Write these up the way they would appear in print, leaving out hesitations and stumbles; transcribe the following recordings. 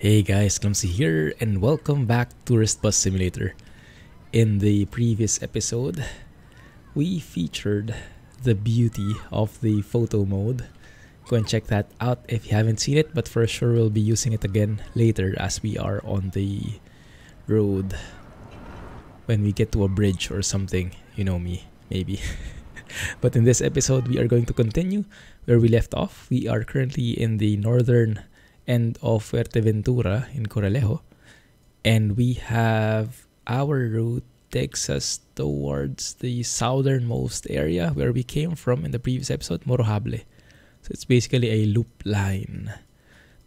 Hey guys, Clumsy here and welcome back to Tourist Bus Simulator. In the previous episode, we featured the beauty of the photo mode. Go and check that out if you haven't seen it, but for sure we'll be using it again later as we are on the road. When we get to a bridge or something, you know me, maybe. But in this episode, we are going to continue where we left off. We are currently in the northern end of Fuerteventura in Coralejo, and we have our route takes us towards the southernmost area where we came from in the previous episode, Morojable. So it's basically a loop line.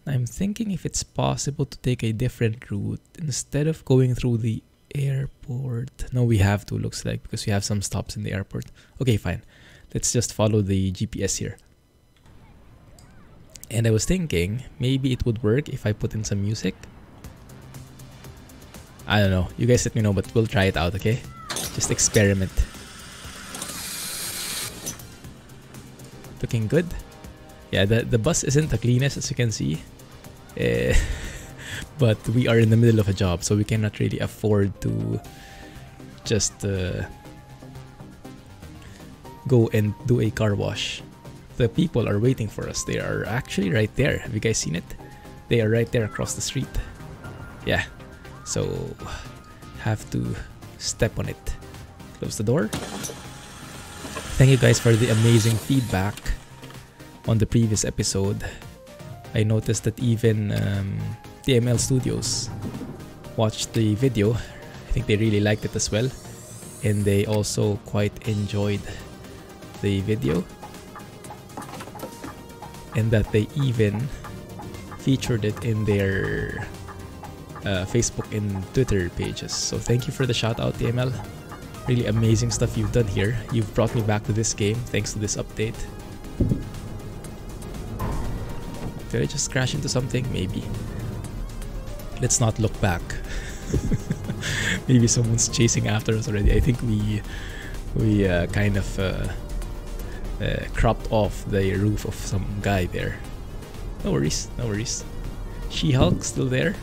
I'm thinking if it's possible to take a different route instead of going through the airport. No, we have to, looks like, because we have some stops in the airport. Okay, fine. Let's just follow the GPS here. And I was thinking maybe it would work if I put in some music. I don't know. You guys let me know, but we'll try it out, okay? Just experiment. Looking good. Yeah, the bus isn't the cleanest as you can see. But we are in the middle of a job, so we cannot really afford to just go and do a car wash. The people are waiting for us. They are actually right there. Have you guys seen it? They are right there across the street. Yeah. So have to step on it. Close the door. Thank you guys for the amazing feedback on the previous episode. I noticed that even TML Studios watched the video. I think they really liked it as well. And they also quite enjoyed the video. And that they even featured it in their Facebook and Twitter pages. So thank you for the shout out, TML. Really amazing stuff you've done here. You've brought me back to this game thanks to this update. Did I just crash into something? Maybe. Let's not look back. Maybe someone's chasing after us already. I think we kind of cropped off the roof of some guy there. No worries, no worries. She-Hulk still there.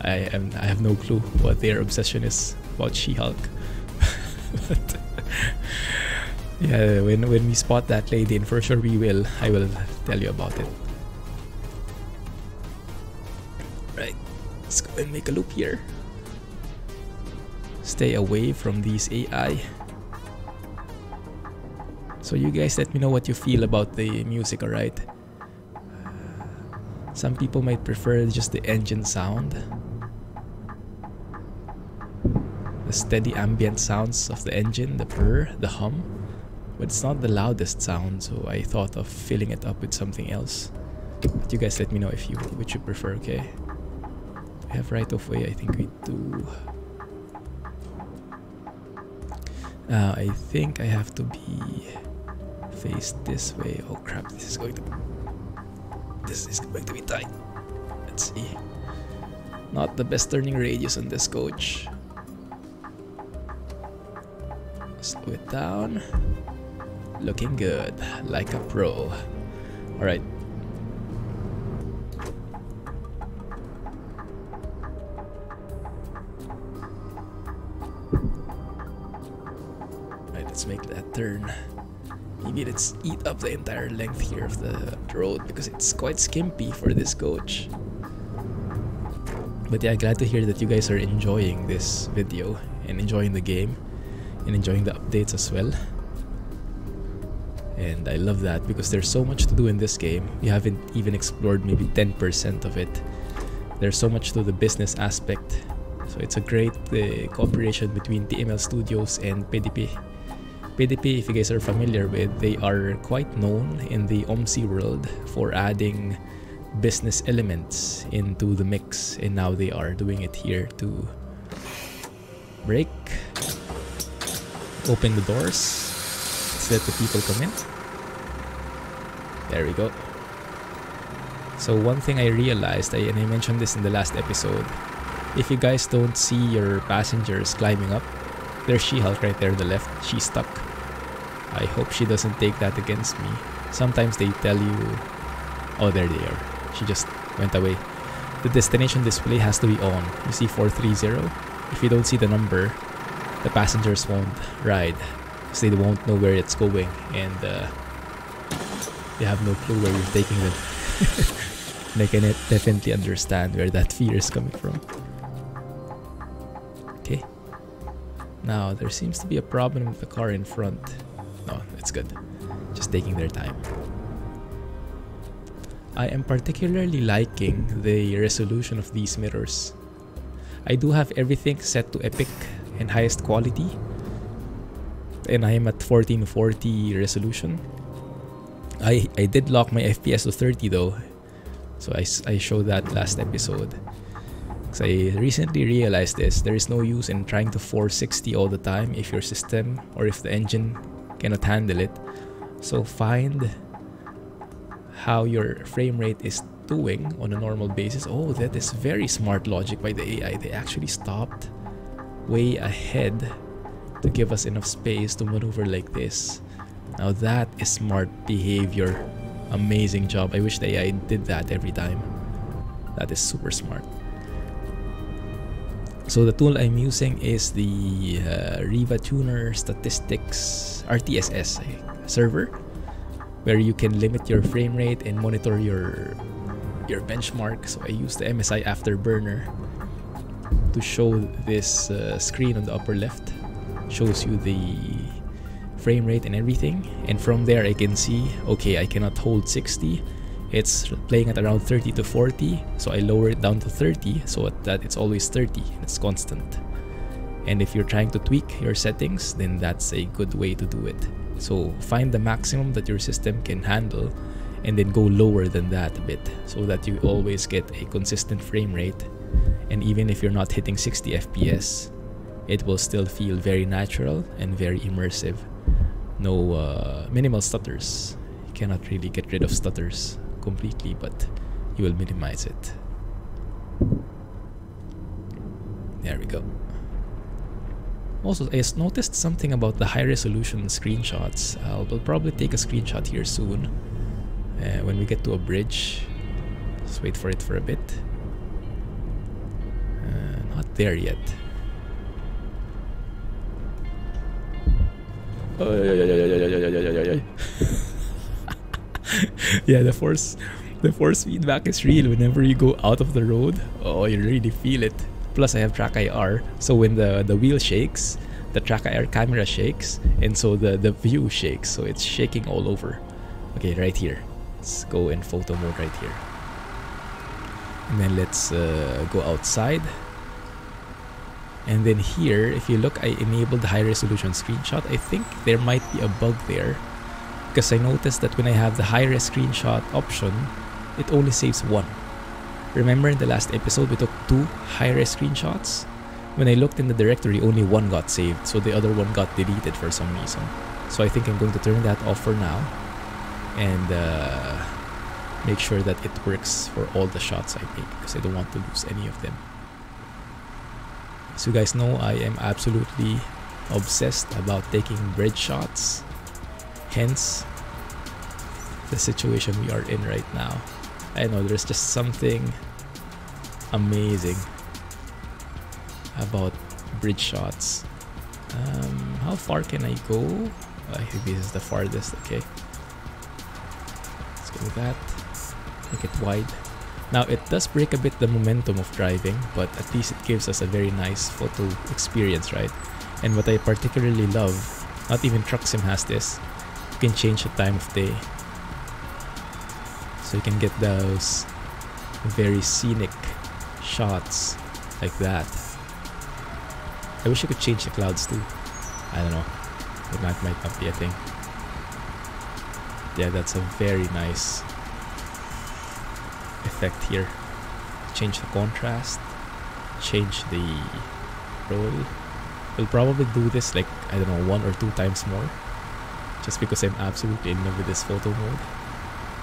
I have no clue what their obsession is about She-Hulk. But yeah, when we spot that lady, and for sure I will tell you about it. Right, let's go and make a loop here. Stay away from these AI. So you guys let me know what you feel about the music, alright? Some people might prefer just the engine sound. The steady ambient sounds of the engine, the purr, the hum. But it's not the loudest sound, so I thought of filling it up with something else. But you guys let me know which you prefer, okay? We have right of way, I think we do. I think I have to be faced this way. Oh crap, this is going to be tight. Let's see. Not the best turning radius on this coach. Slow it down. Looking good, like a pro. Alright. Let's make that turn. Maybe let's eat up the entire length here of the road because it's quite skimpy for this coach. But yeah, glad to hear that you guys are enjoying this video and enjoying the game and enjoying the updates as well. And I love that because there's so much to do in this game. We haven't even explored maybe 10% of it. There's so much to the business aspect. So it's a great cooperation between TML Studios and PDP. PDP, if you guys are familiar with, they are quite known in the OMSI world for adding business elements into the mix, and now they are doing it here to brake, open the doors, let's let the people come in. There we go. So one thing I realized, and I mentioned this in the last episode, if you guys don't see your passengers climbing up, there's She-Hulk right there on the left. She's stuck. I hope she doesn't take that against me. Sometimes they tell you... Oh, there they are. She just went away. the destination display has to be on. You see 430. If you don't see the number, the passengers won't ride because they won't know where it's going, and they have no clue where you're taking them. And I can definitely understand where that fear is coming from. Okay. Now, there seems to be a problem with the car in front. No, it's good. Just taking their time. I am particularly liking the resolution of these mirrors. I do have everything set to epic and highest quality, and I am at 1440 resolution. I did lock my FPS to 30 though, so I showed that last episode. Because I recently realized this, there is no use in trying to 460 all the time if your system or if the engine cannot handle it. So find how your frame rate is doing on a normal basis. Oh, that is very smart logic by the AI. They actually stopped way ahead to give us enough space to maneuver like this. Now that is smart behavior. Amazing job. I wish the AI did that every time. That is super smart. So the tool I'm using is the Riva Tuner Statistics RTSS server, where you can limit your frame rate and monitor your benchmark. So I use the MSI Afterburner to show this screen on the upper left. Shows you the frame rate and everything, and from there I can see, okay, I cannot hold 60. It's playing at around 30 to 40, so I lower it down to 30 so that it's always 30. It's constant. And if you're trying to tweak your settings, then that's a good way to do it. So find the maximum that your system can handle and then go lower than that a bit so that you always get a consistent frame rate. And even if you're not hitting 60 FPS, it will still feel very natural and very immersive. No minimal stutters. You cannot really get rid of stutters completely, but you will minimize it. There we go. Also, I noticed something about the high resolution screenshots. We'll probably take a screenshot here soon when we get to a bridge. Just wait for it for a bit. Not there yet. Yeah, the force feedback is real whenever you go out of the road. Oh, you really feel it. Plus I have track IR, so when the wheel shakes, the track IR camera shakes, and so the view shakes, so it's shaking all over. Okay, right here. Let's go in photo mode right here. And then let's go outside. And then here, if you look, I enabled the high resolution screenshot. I think there might be a bug there, because I noticed that when I have the high res screenshot option, it only saves one. Remember in the last episode we took 2 high-res screenshots? When I looked in the directory, only one got saved, so the other one got deleted for some reason. So I think I'm going to turn that off for now and make sure that it works for all the shots I make, because I don't want to lose any of them. So you guys know I am absolutely obsessed about taking bridge shots, hence the situation we are in right now. I know there's just something amazing about bridge shots. How far can I go? I think this is the farthest. Okay, let's go with that. Make it wide. Now it does break a bit the momentum of driving, but at least it gives us a very nice photo experience, right? And what I particularly love, not even Truck Sim has this, you can change the time of day. So you can get those very scenic shots like that. I wish you could change the clouds too. I don't know. That might not be a thing. Yeah, that's a very nice effect here. Change the contrast. Change the roll. We'll probably do this like, I don't know, 1 or 2 times more. Just because I'm absolutely in love with this photo mode.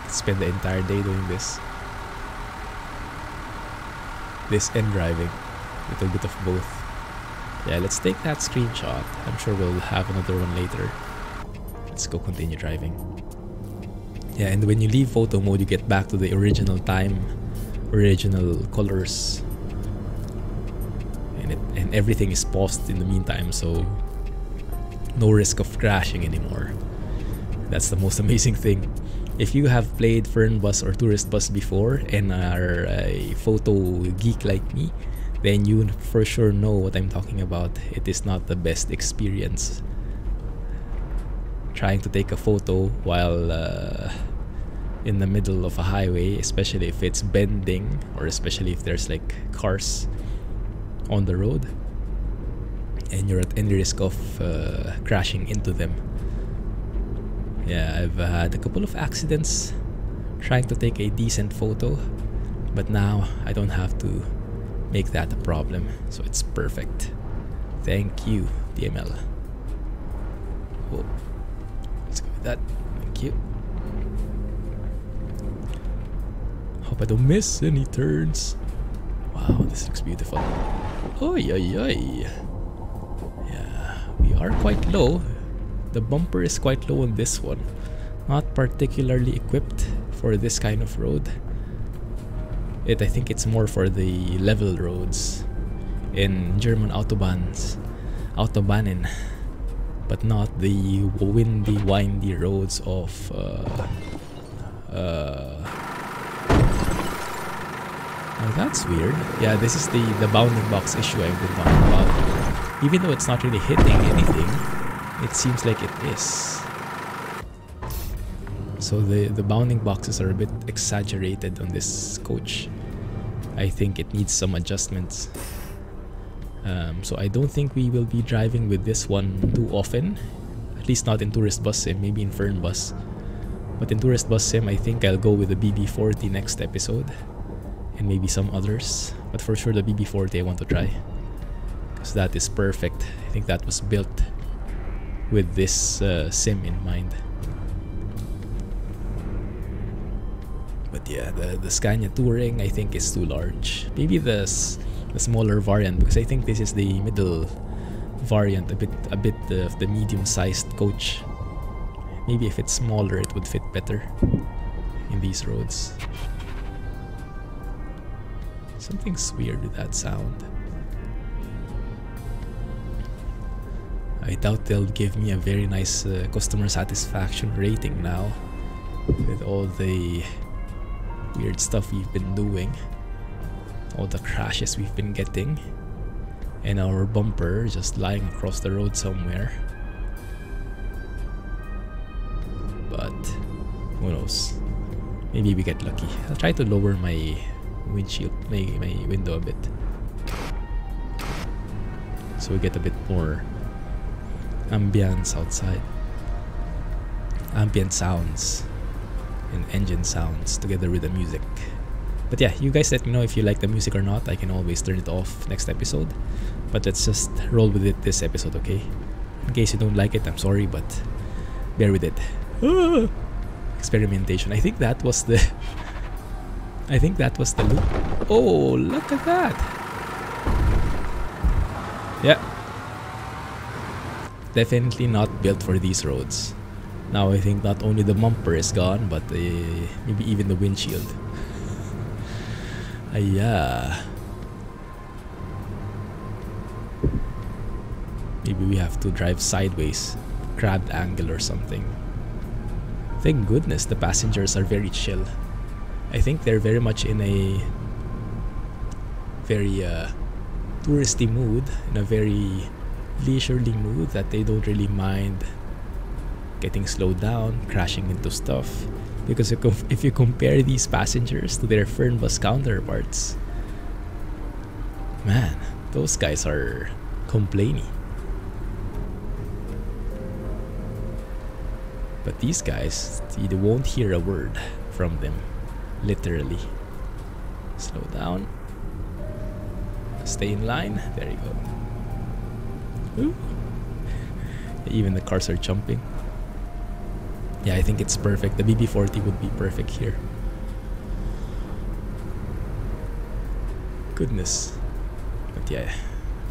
Spend the entire day doing this and driving, a little bit of both. Yeah, let's take that screenshot. I'm sure we'll have another one later. Let's go continue driving. Yeah, and when you leave photo mode, you get back to the original time original colors, and everything is paused in the meantime, so no risk of crashing anymore. That's the most amazing thing. If you have played Fernbus or Tourist Bus before and are a photo geek like me, then you for sure know what I'm talking about. It is not the best experience trying to take a photo while in the middle of a highway, especially if it's bending, or especially if there's like cars on the road and you're at any risk of crashing into them. Yeah, I've had a couple of accidents trying to take a decent photo, but now I don't have to make that a problem, so it's perfect. Thank you, DML. Whoa. Let's go with that. Thank you. Hope I don't miss any turns. Wow, this looks beautiful. Oy, oy, oy. Yeah, we are quite low. The bumper is quite low on this one. Not particularly equipped for this kind of road. I think it's more for the level roads in German autobahns, Autobahnen, but not the windy, windy roads of oh, that's weird. Yeah, this is the bounding box issue I've been talking about. Even though it's not really hitting anything, it seems like it is. So the bounding boxes are a bit exaggerated on this coach. I think it needs some adjustments. So I don't think we will be driving with this one too often. At least not in Tourist Bus Sim, maybe in Fern Bus. But in Tourist Bus Sim, I think I'll go with the BB40 next episode. And maybe some others. But for sure the BB40 I want to try. Because that is perfect. I think that was built with this sim in mind. But yeah, the Scania Touring I think is too large. Maybe the smaller variant, because I think this is the middle variant, a bit of the medium-sized coach. Maybe if it's smaller, it would fit better in these roads. Something's weird with that sound. I doubt they'll give me a very nice customer satisfaction rating now with all the weird stuff we've been doing, all the crashes we've been getting, and our bumper just lying across the road somewhere. But who knows? Maybe we get lucky. I'll try to lower my windshield, my window a bit, so we get a bit more ambience outside. Ambient sounds and engine sounds together with the music. But yeah, you guys let me know if you like the music or not. I can always turn it off next episode. But let's just roll with it this episode, okay? In case you don't like it, I'm sorry, but bear with it. Experimentation. I think that was the loop. Oh, look at that. Yeah. Definitely not built for these roads. Now I think not only the bumper is gone, but maybe even the windshield. Yeah. Maybe we have to drive sideways, crabbed angle or something. Thank goodness the passengers are very chill. I think they're very much in a very touristy mood, in a very leisurely mood, that they don't really mind getting slowed down, crashing into stuff. Because if you compare these passengers to their Fernbus counterparts, man, those guys are complainy. But these guys, you won't hear a word from them, literally. Slow down. Stay in line. There you go. Ooh. Even the cars are jumping. Yeah, I think it's perfect. The BB40 would be perfect here. Goodness. But yeah,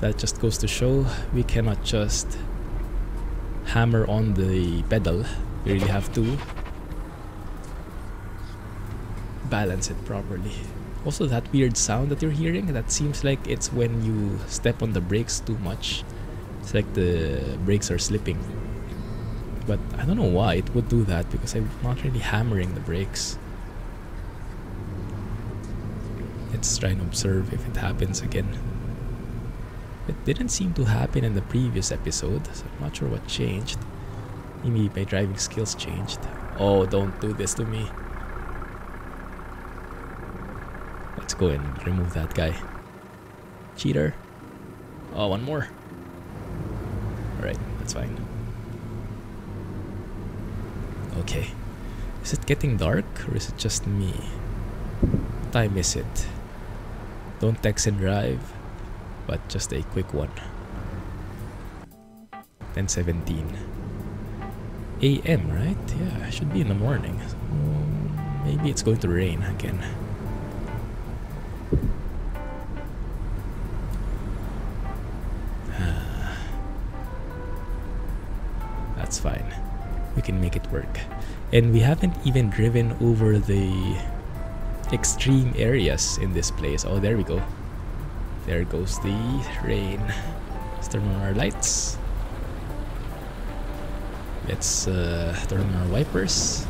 that just goes to show we cannot just hammer on the pedal. We really have to balance it properly. Also, that weird sound that you're hearing, that seems like it's when you step on the brakes too much. It's like the brakes are slipping. But I don't know why it would do that, because I'm not really hammering the brakes. Let's try and observe if it happens again. It didn't seem to happen in the previous episode, so I'm not sure what changed. Maybe my driving skills changed. Oh, don't do this to me. Let's go and remove that guy. Cheater. Oh, one more. Alright, that's fine. Okay. Is it getting dark, or is it just me? What time is it? Don't text and drive, but just a quick one. 10:17 AM, right? Yeah, it should be in the morning. Maybe it's going to rain again. That's fine. We can make it work. And we haven't even driven over the extreme areas in this place. Oh, there we go. There goes the rain. Let's turn on our lights. Let's turn on our wipers.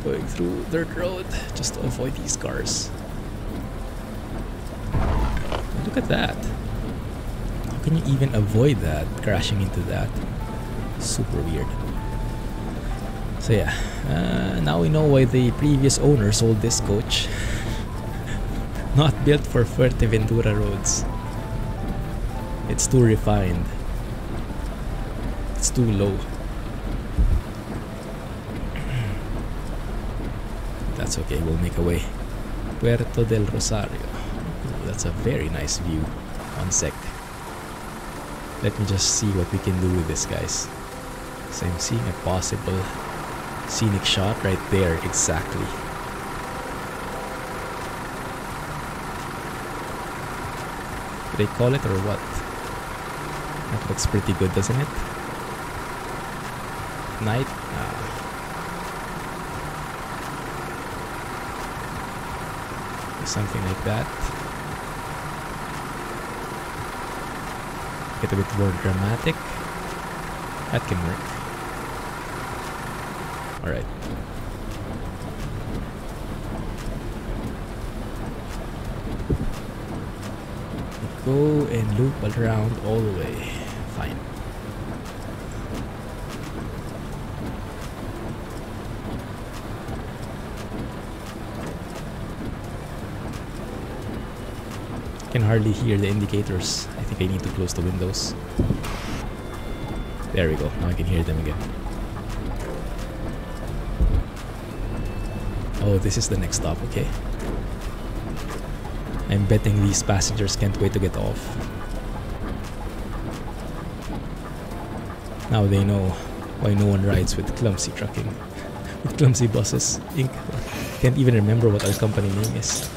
Going through dirt road just to avoid these cars. Look at that. How can you even avoid that? Crashing into that. Super weird. So yeah, now we know why the previous owner sold this coach. Not built for Fuerteventura roads. It's too refined. It's too low. That's okay, we'll make a way. Puerto del Rosario. Ooh, that's a very nice view. One sec. Let me just see what we can do with this, guys. So I'm seeing a possible scenic shot right there, exactly. Did they call it or what? That looks pretty good, doesn't it? Night? Something like that. Get a bit more dramatic. That can work. Alright. Go and loop around all the way. Fine. I can hardly hear the indicators. I think I need to close the windows. There we go. Now I can hear them again. Oh, this is the next stop. Okay. I'm betting these passengers can't wait to get off. Now they know why no one rides with Clumsy trucking. With Clumsy Buses Inc. Can't even remember what our company name is.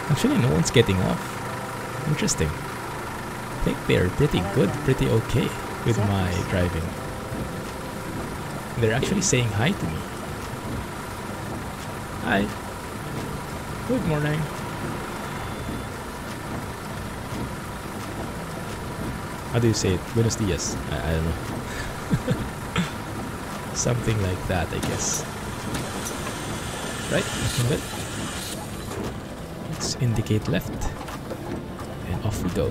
Actually, no one's getting off. Interesting. I think they're pretty good, pretty okay with my driving. They're actually saying hi to me. Hi. Good morning. How do you say it? Buenos dias. I don't know. Something like that, I guess. Right? Looking good. Let's indicate left. And off we go.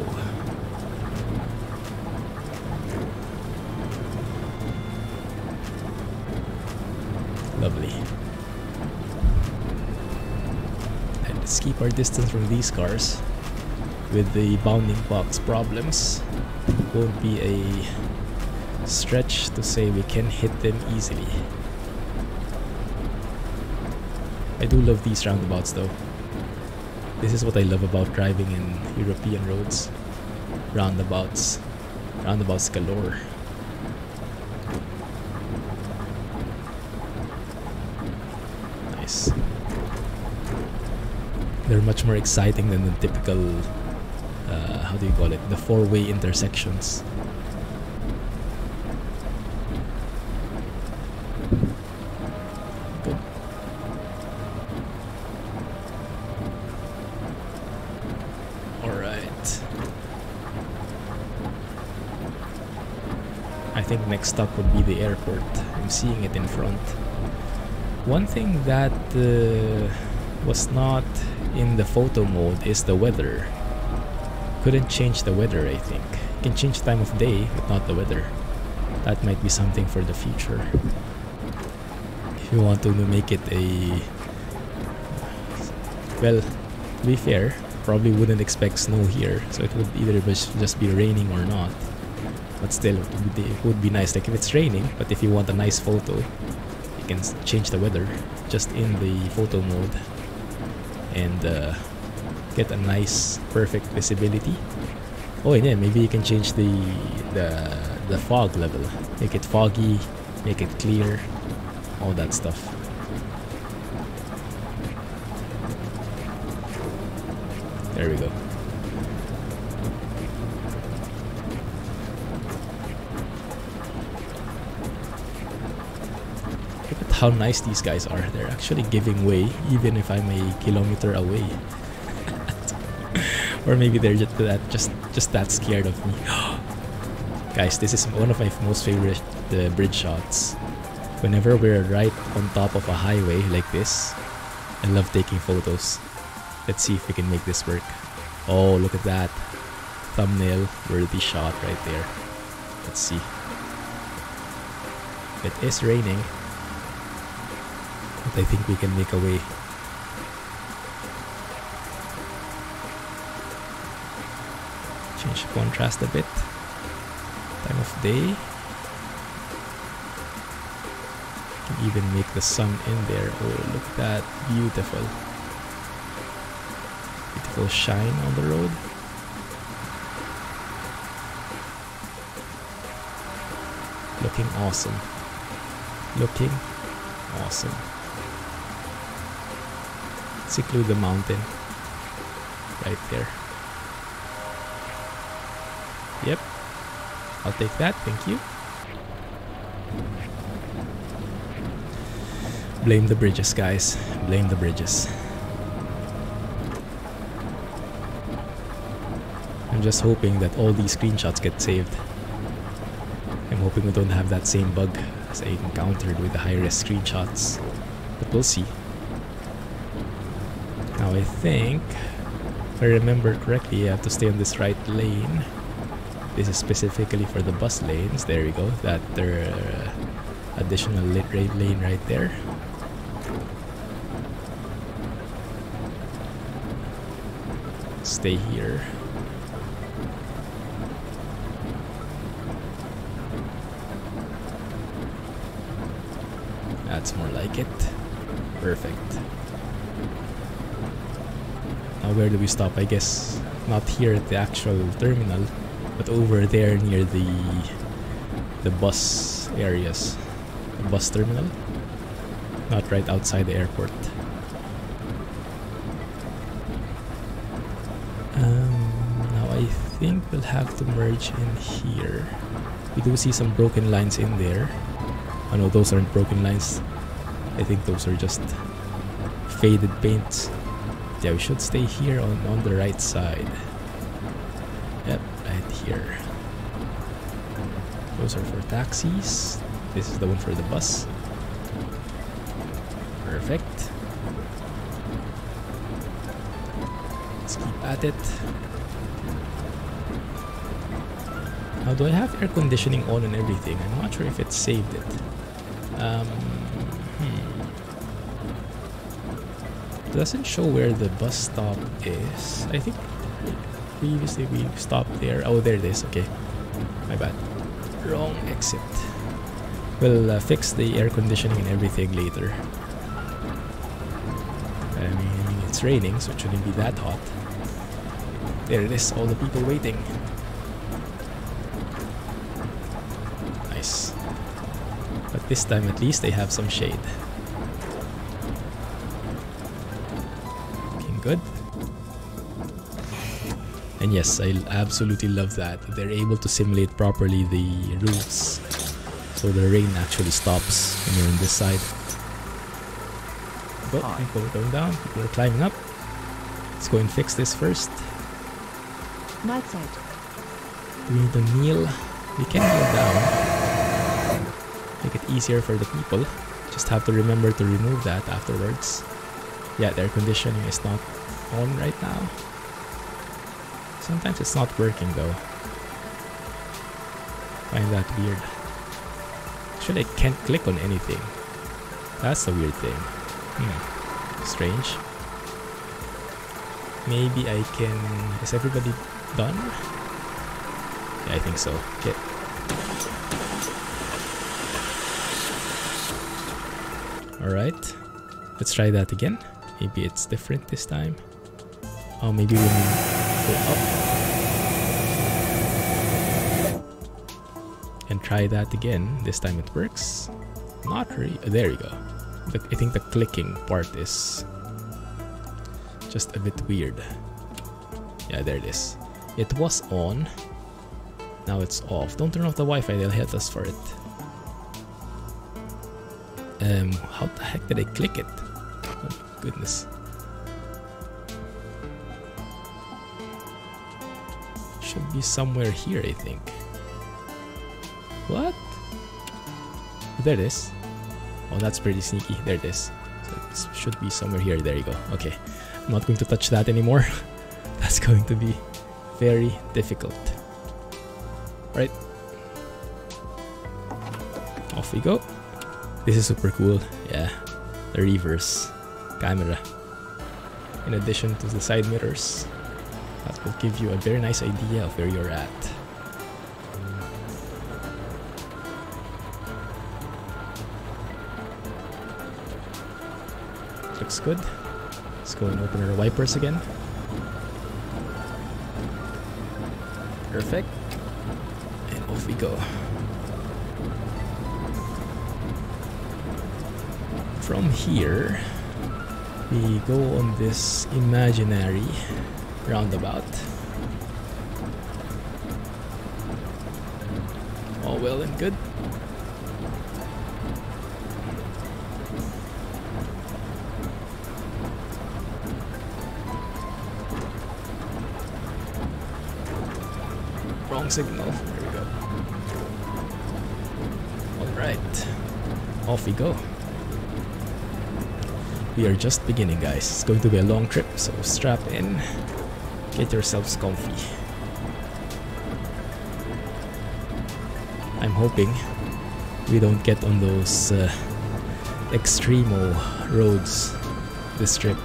Lovely. And let's keep our distance from these cars. With the bounding box problems, won't be a stretch to say we can hit them easily. I do love these roundabouts though. This is what I love about driving in European roads. Roundabouts. Roundabouts galore. Nice. They're much more exciting than the typical how do you call it? The four-way intersections. Good. Alright. I think next stop would be the airport. I'm seeing it in front. One thing that was not in the photo mode is the weather. Couldn't change the weather, I think. Can change time of day, but not the weather. That might be something for the future. If you want to make it a... Well, to be fair, probably wouldn't expect snow here, so it would either just be raining or not. But still, it would be nice. Like if it's raining, but if you want a nice photo, you can change the weather just in the photo mode and get a nice, perfect visibility. Oh, and yeah, maybe you can change the fog level. Make it foggy, make it clear, all that stuff. There we go. Look at how nice these guys are. They're actually giving way even if I'm a kilometer away. Or maybe they're just that scared of me. Guys, this is one of my most favorite bridge shots. Whenever we're right on top of a highway like this, I love taking photos. Let's see if we can make this work. Oh, look at that. Thumbnail worthy shot right there. Let's see. It is raining, but I think we can make a way. Change the contrast a bit. Time of day. Can even make the sun in there. Oh, look at that. Beautiful. Beautiful shine on the road. Looking awesome. Looking awesome. Let's include the mountain right there. Yep, I'll take that, thank you. Blame the bridges, guys. Blame the bridges. I'm just hoping that all these screenshots get saved. I'm hoping we don't have that same bug as I encountered with the high-res screenshots. But we'll see. Now I think, if I remember correctly, you have to stay on this right lane. This is specifically for the bus lanes. There we go. That additional lane right there. Stay here. That's more like it. Perfect. Now where do we stop? I guess not here at the actual terminal, but over there near the bus areas. The bus terminal. Not right outside the airport. Now I think we'll have to merge in here. We do see some broken lines in there. Oh no, those aren't broken lines. I think those are just faded paints. Yeah, we should stay here on the right side. Yep, right here. Those are for taxis. This is the one for the bus. Perfect. Let's keep at it. Now, do I have air conditioning on and everything? I'm not sure if it saved it. It doesn't show where the bus stop is. I think previously we stopped there. Oh, there it is. Okay. My bad. Wrong exit. We'll fix the air conditioning and everything later. I mean, it's raining, so it shouldn't be that hot. There it is. All the people waiting. Nice. But this time at least they have some shade. Looking good. I And yes, I absolutely love that. They're able to simulate properly the routes. So the rain actually stops when you're on this side. Go, people are going down, people are climbing up. Let's go and fix this first. Night sight. We need to kneel. We can kneel down. Make it easier for the people. Just have to remember to remove that afterwards. Yeah, the air conditioning is not on right now. Sometimes it's not working though. Find that weird. Actually, I can't click on anything. That's the weird thing. Strange. Maybe I can... Is everybody done? Yeah, I think so. Okay. Alright. Let's try that again. Maybe it's different this time. Oh, maybe when we go up. And try that again. This time it works. Not really. There you go. I think the clicking part is just a bit weird. Yeah, there it is. It was on. Now it's off. Don't turn off the Wi-Fi, they'll hit us for it. How the heck did I click it? Oh my goodness. Should be somewhere here, I think. What? There it is. Oh, that's pretty sneaky. There it is. So it should be somewhere here. There you go. Okay. I'm not going to touch that anymore. That's going to be very difficult. Right. Off we go. This is super cool. Yeah. The reverse camera. In addition to the side mirrors. That will give you a very nice idea of where you're at. Looks good. Let's go and open our wipers again. Perfect. And off we go. From here, we go on this imaginary roundabout. All well and good. Wrong signal. There we go. Alright. Off we go. We are just beginning, guys. It's going to be a long trip, so strap in. Get yourselves comfy. I'm hoping we don't get on those extremo roads this trip.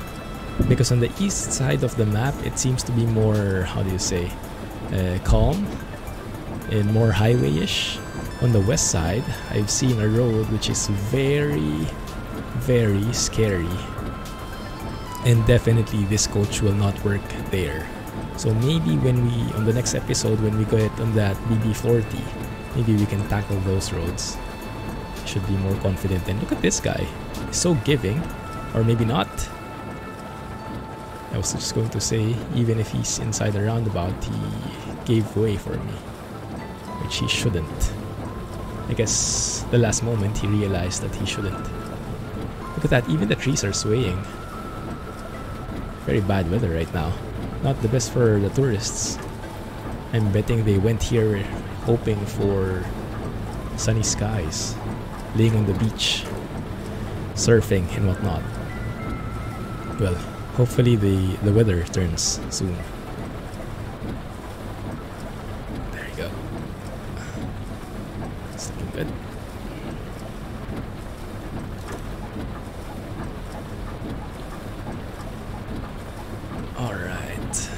Because on the east side of the map, it seems to be more, how do you say, calm and more highway-ish. On the west side, I've seen a road which is very, very scary. And definitely this coach will not work there. So maybe when we, on the next episode, when we get on that BB40, maybe we can tackle those roads. Should be more confident. And look at this guy. He's so giving. Or maybe not. I was just going to say, even if he's inside the roundabout, he gave way for me. Which he shouldn't. I guess the last moment he realized that he shouldn't. Look at that, even the trees are swaying. Very bad weather right now. Not the best for the tourists. I'm betting they went here hoping for sunny skies, laying on the beach, surfing and whatnot. Well, hopefully the weather turns soon. There you go. It's looking good. Alright.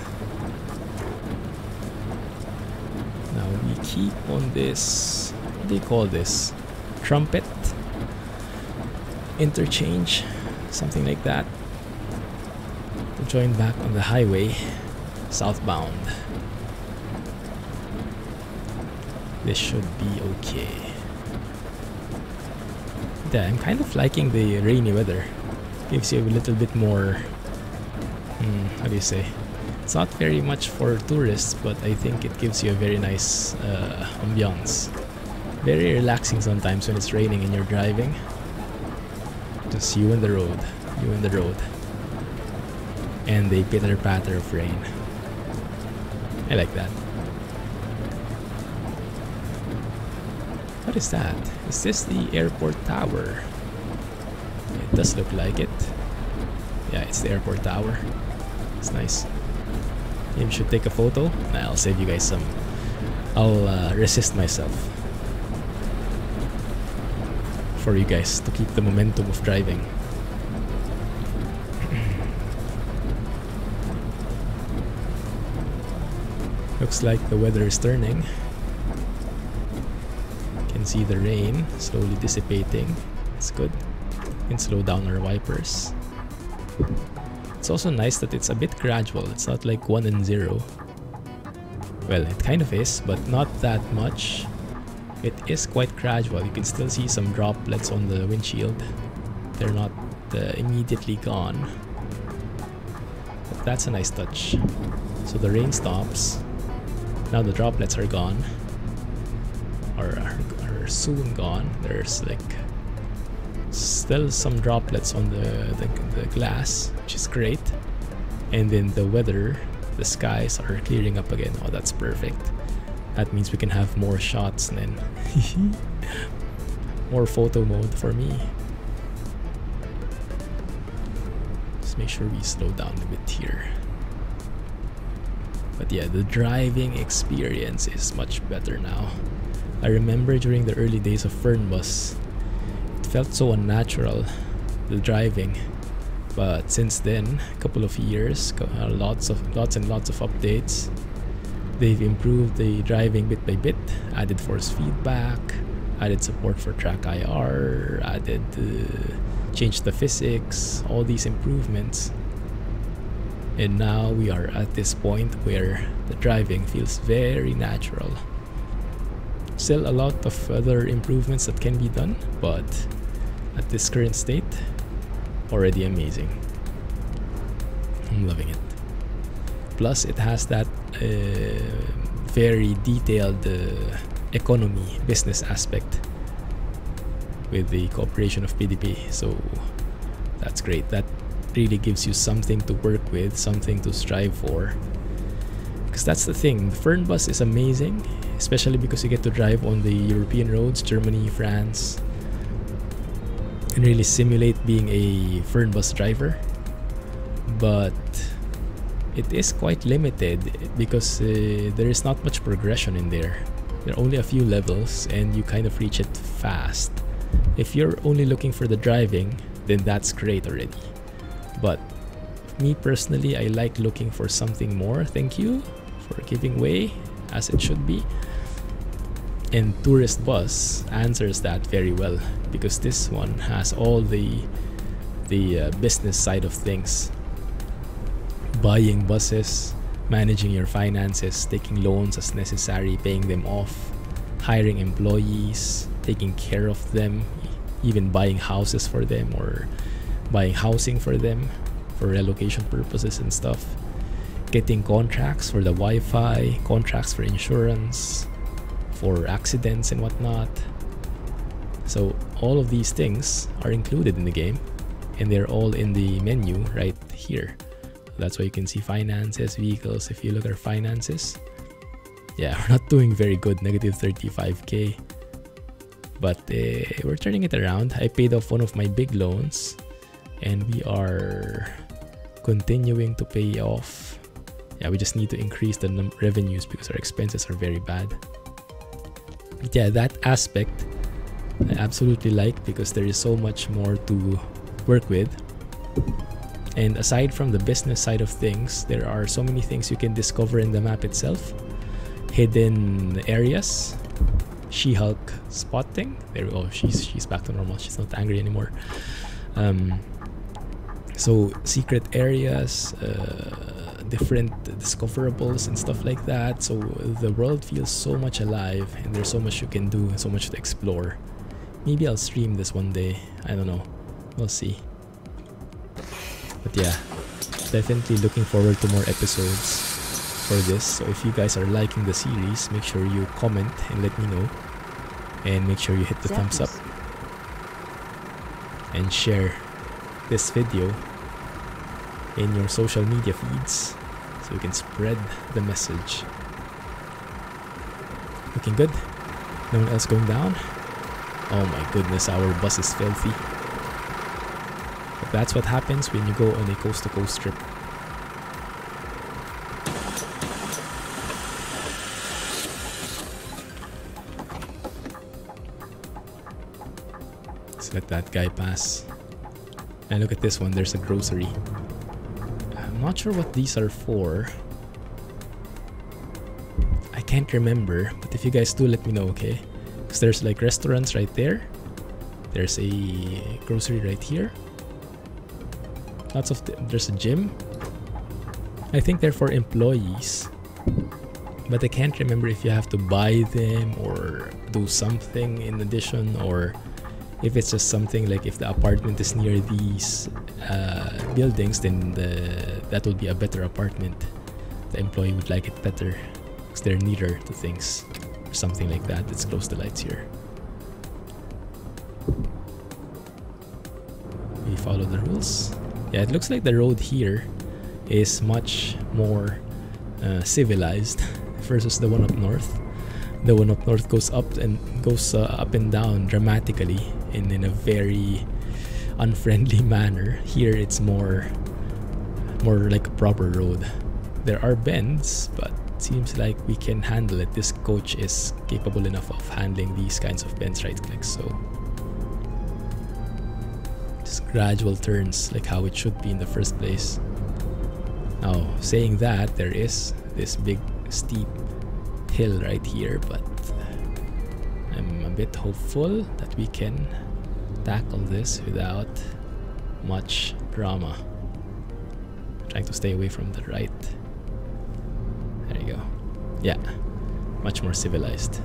Now we keep on this, what do you call this? Trumpet Interchange, something like that. To join back on the highway, southbound. This should be okay. Yeah, I'm kind of liking the rainy weather. Gives you a little bit more, how do you say, It's not very much for tourists, but I think it gives you a very nice ambiance. Very relaxing sometimes when it's raining and you're driving. Just you and the road, you and the road. And the pitter-patter of rain. I like that. What is that? Is this the airport tower? It does look like it. Yeah, it's the airport tower. It's nice. Maybe we should take a photo. Nah, I'll save you guys some. I'll resist myself for you guys to keep the momentum of driving. Looks like the weather is turning. Can see the rain slowly dissipating. It's good. Can slow down our wipers. It's also nice that it's a bit gradual. It's not like 1 and 0. Well, it kind of is, but not that much. It is quite gradual. You can still see some droplets on the windshield. They're not immediately gone. But that's a nice touch. So the rain stops. Now the droplets are gone. Or are soon gone. There's like still some droplets on the glass, which is great. And then the weather, the skies are clearing up again. Oh, that's perfect. That means we can have more shots then. More photo mode for me. Just make sure we slow down a bit here. But yeah, the driving experience is much better now. I remember during the early days of Fernbus, it felt so unnatural, the driving. But since then, a couple of years, lots and lots of updates. They've improved the driving bit by bit, added force feedback, added support for track IR, changed the physics, all these improvements. And now we are at this point where the driving feels very natural. Still a lot of other improvements that can be done, but at this current state, already amazing. I'm loving it. Plus, it has that very detailed economy business aspect with the cooperation of PDP. So that's great. That really gives you something to work with, something to strive for. Because that's the thing. The Fernbus is amazing, especially because you get to drive on the European roads, Germany, France, and really simulate being a Fernbus driver. But it is quite limited because there is not much progression in there. There are only a few levels and you kind of reach it fast. If you're only looking for the driving, then that's great already. But me personally, I like looking for something more. Thank you for giving way, as it should be. And Tourist Bus answers that very well because this one has all the business side of things. Buying buses, managing your finances, taking loans as necessary, paying them off, hiring employees, taking care of them, even buying houses for them or buying housing for them for relocation purposes and stuff, getting contracts for the Wi-Fi, contracts for insurance, for accidents and whatnot. So all of these things are included in the game and they're all in the menu right here. That's why you can see finances, vehicles. If you look at our finances, yeah, we're not doing very good, negative 35k. But we're turning it around. I paid off one of my big loans and we are continuing to pay off. Yeah, we just need to increase the revenues because our expenses are very bad. But yeah, that aspect I absolutely like because there is so much more to work with. And aside from the business side of things, there are so many things you can discover in the map itself. Hidden areas, She-Hulk spotting. There we go. She's back to normal. She's not angry anymore. So secret areas, different discoverables and stuff like that. So the world feels so much alive and there's so much you can do and so much to explore. Maybe I'll stream this one day. I don't know. We'll see. But yeah, definitely looking forward to more episodes for this. So if you guys are liking the series, make sure you comment and let me know. And make sure you hit the thumbs up. And share this video in your social media feeds so you can spread the message. Looking good? No one else going down? Oh my goodness, our bus is filthy. But that's what happens when you go on a coast-to-coast trip. Let's let that guy pass. And look at this one, there's a grocery. I'm not sure what these are for. I can't remember, but if you guys do, let me know, okay? Because there's like restaurants right there. There's a grocery right here. There's a gym. I think they're for employees. But I can't remember if you have to buy them or do something in addition, or if it's just something like if the apartment is near these buildings, then that would be a better apartment. The employee would like it better because they're nearer to things or something like that. Let's close the lights here. We follow the rules. Yeah, it looks like the road here is much more civilized versus the one up north. The one up north goes up and down dramatically and in a very unfriendly manner. Here it's more like a proper road. There are bends, but it seems like we can handle it. This coach is capable enough of handling these kinds of bends, right click, so just gradual turns like how it should be in the first place. Now, saying that, there is this big steep hill right here, but I'm a bit hopeful that we can tackle this without much drama. Trying to stay away from the right. There you go. Yeah, much more civilized.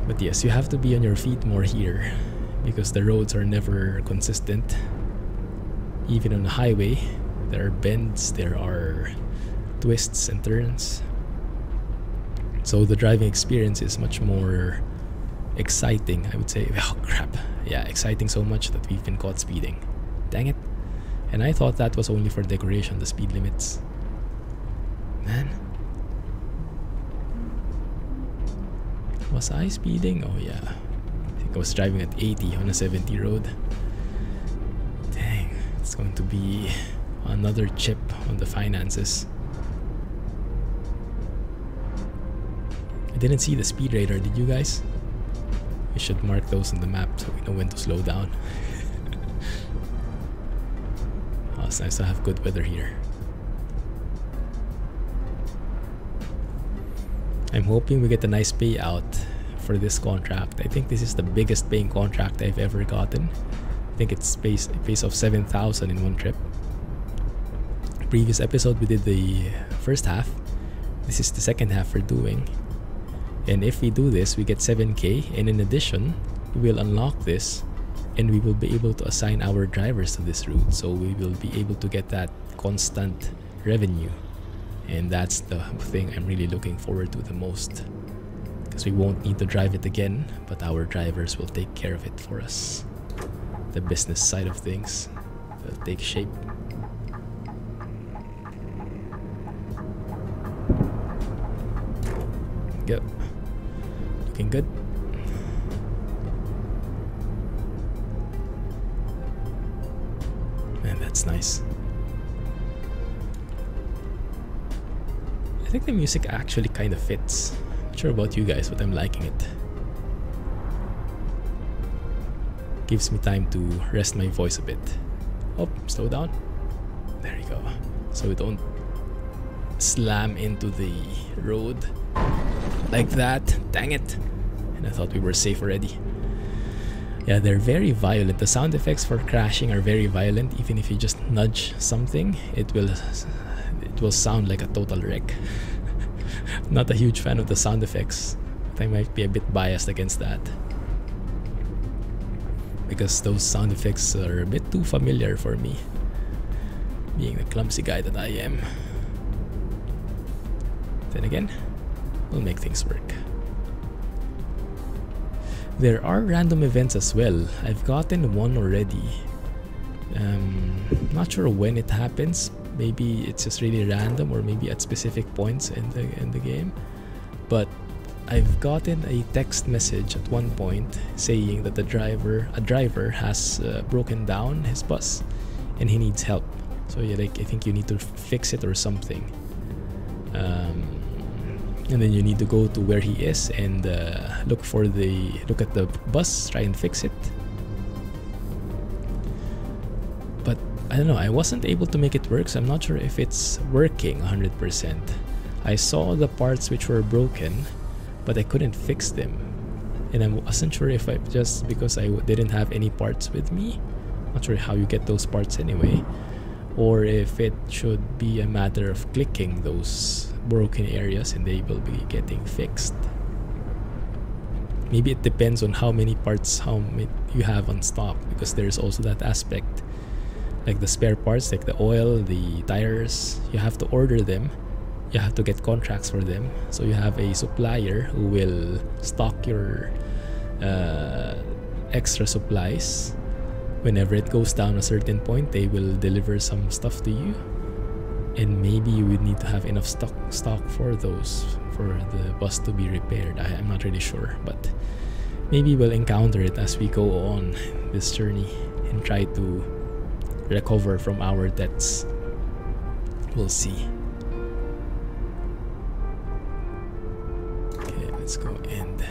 But yes, you have to be on your feet more here because the roads are never consistent. Even on a highway, there are bends, there are twists and turns. So the driving experience is much more exciting, I would say. Oh crap. Yeah, exciting so much that we've been caught speeding. Dang it. And I thought that was only for decoration, the speed limits. Man. Was I speeding? Oh yeah. I think I was driving at 80 on a 70 road. Dang, it's going to be another chip on the finances. I didn't see the speed radar, did you guys? We should mark those on the map so we know when to slow down. Oh, it's nice to have good weather here. I'm hoping we get a nice payout for this contract. I think this is the biggest paying contract I've ever gotten. I think it pays off 7,000 in one trip. Previous episode we did the first half. This is the second half we're doing. And if we do this, we get 7k, and in addition, we will unlock this and we will be able to assign our drivers to this route. So we will be able to get that constant revenue. And that's the thing I'm really looking forward to the most. Because we won't need to drive it again, but our drivers will take care of it for us. The business side of things will take shape. Go. Looking good. Man, that's nice. I think the music actually kind of fits. Not sure about you guys, but I'm liking it. Gives me time to rest my voice a bit. Oh, slow down. There you go. So we don't slam into the road like that. Dang it. And I thought we were safe already. Yeah, they're very violent. The sound effects for crashing are very violent. Even if you just nudge something, it will sound like a total wreck. Not a huge fan of the sound effects, but I might be a bit biased against that because those sound effects are a bit too familiar for me. being the clumsy guy that I am. Then again, we'll make things work. There are random events as well. I've gotten one already. Not sure when it happens. Maybe it's just really random, or maybe at specific points in the game. But I've gotten a text message at one point saying that a driver has broken down his bus and he needs help. So yeah, like I think you need to fix it or something. And then you need to go to where he is and look at the bus, try and fix it. But I don't know, I wasn't able to make it work, so I'm not sure if it's working 100%. I saw the parts which were broken, but I couldn't fix them. And I wasn't sure if I just because I didn't have any parts with me. Not sure how you get those parts anyway. Or if it should be a matter of clicking those broken areas and they will be getting fixed. Maybe it depends on how many parts you have on stock, because there's also that aspect. Like the spare parts, like the oil, the tires, you have to order them. You have to get contracts for them. So you have a supplier who will stock your extra supplies. Whenever it goes down a certain point, they will deliver some stuff to you. And maybe you would need to have enough stock for those, for the bus to be repaired. I'm not really sure, but maybe we'll encounter it as we go on this journey and try to recover from our debts. We'll see. Okay, let's go and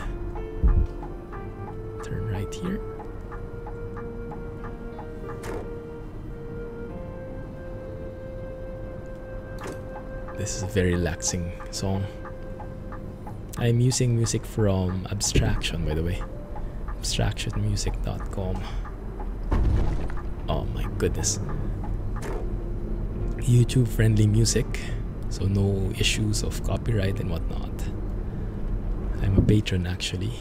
turn right here. This is a very relaxing song. I'm using music from Abstraction, by the way. Abstractionmusic.com. Oh my goodness. YouTube friendly music, so no issues of copyright and whatnot. I'm a patron actually.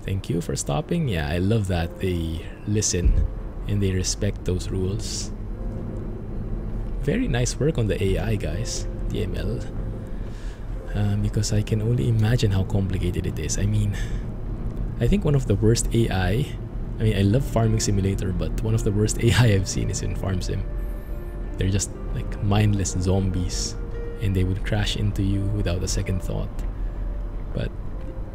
Thank you for stopping. Yeah, I love that they listen and they respect those rules. Very nice work on the AI, guys, the ML, because I can only imagine how complicated it is. I mean, I think one of the worst AI, I mean, I love Farming Simulator, but one of the worst AI I've seen is in Farm Sim. They're just like mindless zombies, and they would crash into you without a second thought. But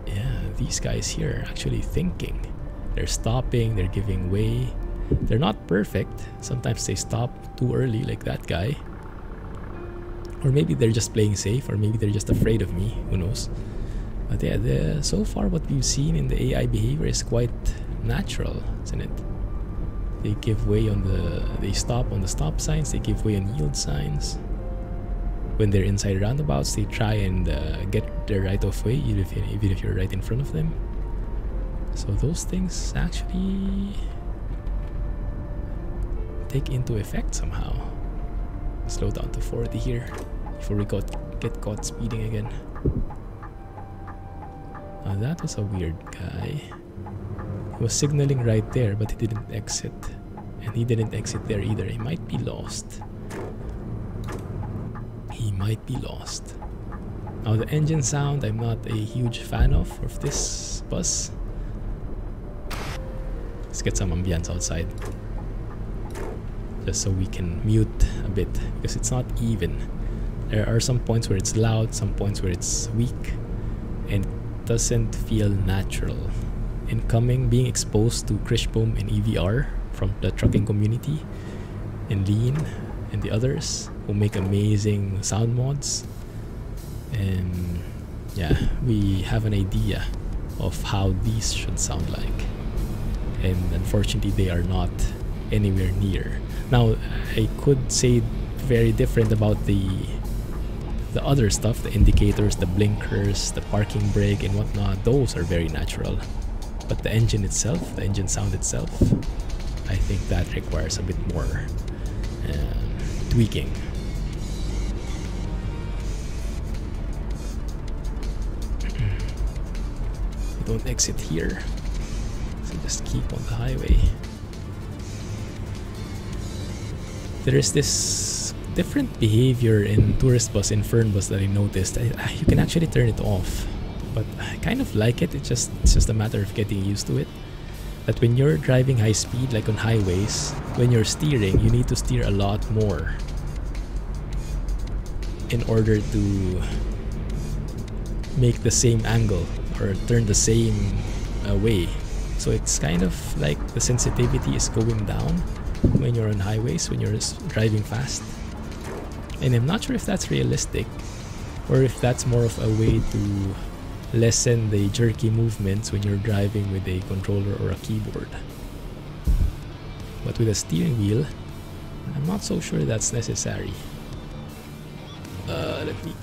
yeah, these guys here are actually thinking. They're stopping, they're giving way. They're not perfect. Sometimes they stop too early, like that guy. Or maybe they're just playing safe, or maybe they're just afraid of me. Who knows? But yeah, so far what we've seen in the AI behavior is quite natural, isn't it? They give way they stop on the stop signs, they give way on yield signs. When they're inside roundabouts, they try and get their right of way, even if you're right in front of them. So those things actually take into effect somehow. Slow down to 40 here before we get caught speeding again. Now that was a weird guy. He was signaling right there, but he didn't exit. And he didn't exit there either. He might be lost. He might be lost. Now the engine sound, I'm not a huge fan of this bus. Let's get some ambience outside. Just so we can mute a bit, because it's not even. There are some points where it's loud, some points where it's weak, and it doesn't feel natural. Being exposed to Krishboom and EVR from the trucking community, and Lean and the others who make amazing sound mods, and yeah, we have an idea of how these should sound like, and unfortunately they are not anywhere near. Now I could say very different about the other stuff, the indicators, the blinkers, the parking brake and whatnot. Those are very natural, but the engine itself, the engine sound itself, I think that requires a bit more tweaking. Don't exit here, so just keep on the highway. there is this different behavior in tourist bus and fern bus that I noticed. You can actually turn it off, but I kind of like it. It's just a matter of getting used to it. That when you're driving high speed, like on highways, when you're steering, you need to steer a lot more in order to make the same angle or turn the same way. So it's kind of like the sensitivity is going down when you're on highways, when you're driving fast. And I'm not sure if that's realistic or if that's more of a way to lessen the jerky movements when you're driving with a controller or a keyboard. But with a steering wheel, I'm not so sure that's necessary. Let me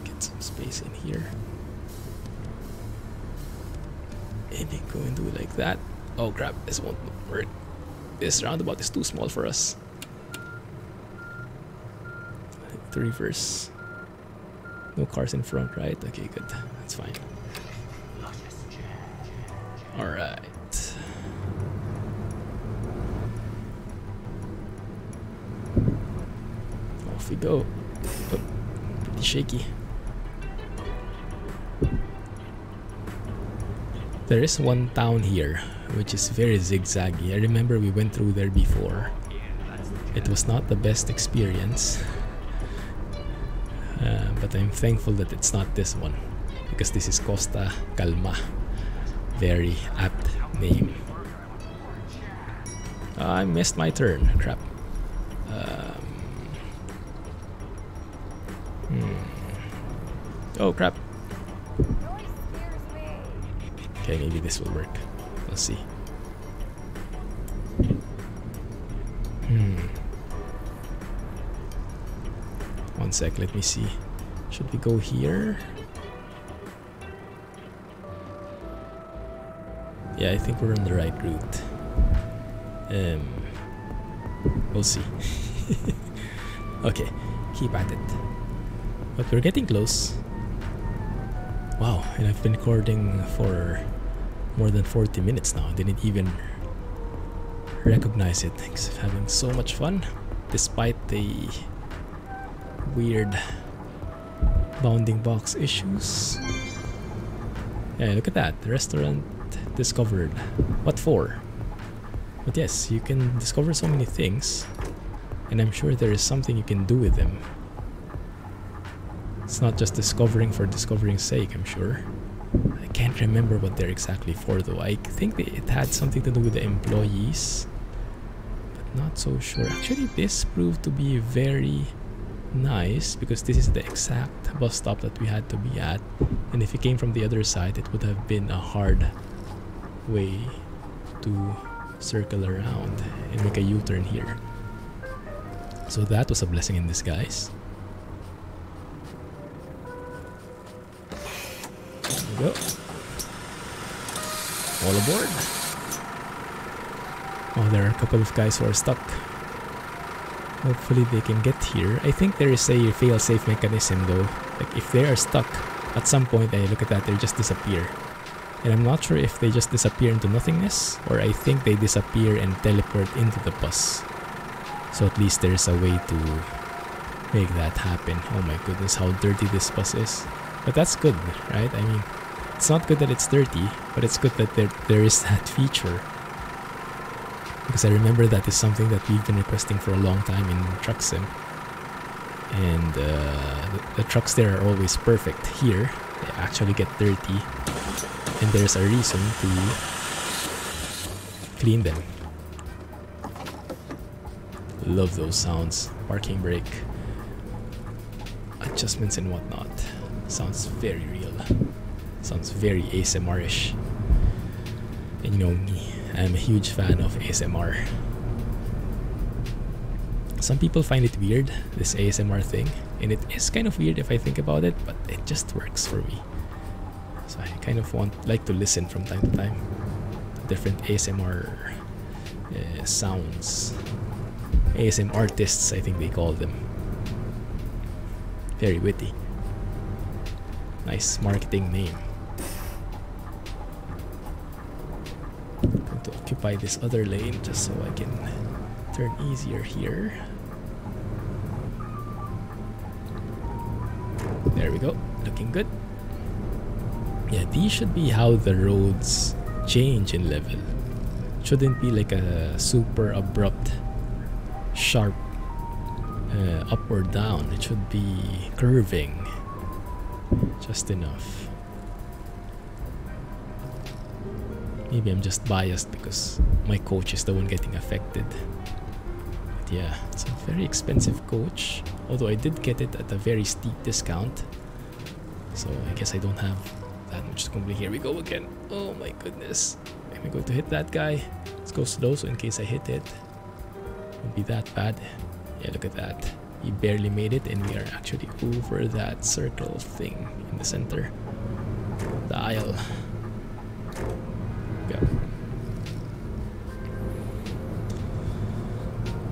get some space in here. And then go and do it like that. Oh crap, this won't work. This roundabout is too small for us. To reverse. No cars in front, right? Okay, good. That's fine. Alright. Off we go. Oh, pretty shaky. There is one town here which is very zigzaggy. I remember we went through there before. It was not the best experience. But I'm thankful that it's not this one, because this is Costa Calma. Very apt name. I missed my turn. Crap. Oh crap. Okay, maybe this will work. Let's see. One sec, let me see. Should we go here? Yeah, I think we're on the right route. We'll see. Okay, keep at it. But we're getting close. Wow, and I've been recording for more than 40 minutes now. I didn't even recognize it. Thanks for having so much fun, despite the weird bounding box issues. Yeah, look at that. The restaurant discovered. What for? But yes, you can discover so many things, and I'm sure there is something you can do with them. It's not just discovering for discovering's sake, I'm sure. I can't remember what they're exactly for though. I think it had something to do with the employees, but not so sure. Actually, this proved to be very nice because this is the exact bus stop that we had to be at, and if you came from the other side, it would have been a hard way to circle around and make a U-turn here. So that was a blessing in disguise. There we go. All aboard. Oh, there are a couple of guys who are stuck. Hopefully they can get here. I think there is a fail-safe mechanism though. Like if they are stuck, at some point, look at that, they just disappear. And I'm not sure if they just disappear into nothingness, or I think they disappear and teleport into the bus. So at least there's a way to make that happen. Oh my goodness, how dirty this bus is. But that's good, right? I mean, it's not good that it's dirty, but it's good that there is that feature. Because I remember that is something that we've been requesting for a long time in Truck Sim. And the trucks there are always perfect. Here, they actually get dirty. And there's a reason to clean them. Love those sounds. Parking brake. Adjustments and whatnot. Sounds very real. Sounds very ASMR-ish. And you know me, I'm a huge fan of ASMR. Some people find it weird, this ASMR thing. And it is kind of weird if I think about it, but it just works for me. So I kind of like to listen from time to time to different ASMR sounds. ASM artists, I think they call them. Very witty. Nice marketing name. I'm going to occupy this other lane just so I can turn easier here. There we go, looking good. Yeah, these should be how the roads change in level. Shouldn't be like a super abrupt, sharp up or down. It should be curving just enough. Maybe I'm just biased because my coach is the one getting affected. But yeah, it's a very expensive coach, although I did get it at a very steep discount, so I guess I don't have that much to complain. Here we go again. Oh my goodness, am I going to hit that guy? Let's go slow, so in case I hit it, it won't be that bad. Yeah, look at that. We barely made it, and we are actually over that circle thing in the center. The aisle. Yeah.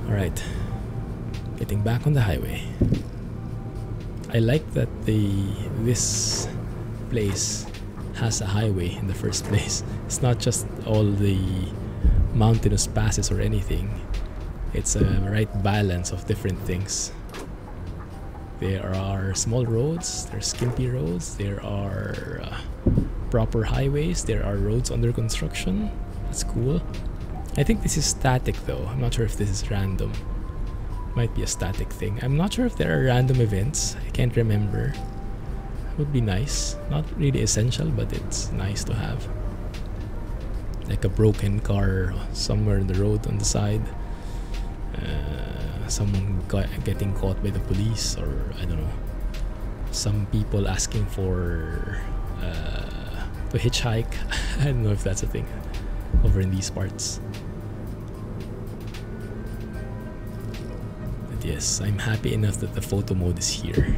Alright. Getting back on the highway. I like that this place has a highway in the first place. It's not just all the mountainous passes or anything. It's a right balance of different things. There are small roads, there's skimpy roads, there are proper highways, there are roads under construction. That's cool. I think this is static though. I'm not sure if this is random. Might be a static thing. I'm not sure if there are random events. I can't remember. Would be nice. Not really essential, but it's nice to have. Like a broken car somewhere in the road on the side. Someone getting caught by the police, or I don't know. Some people asking for to hitchhike. I don't know if that's a thing over in these parts. But yes, I'm happy enough that the photo mode is here.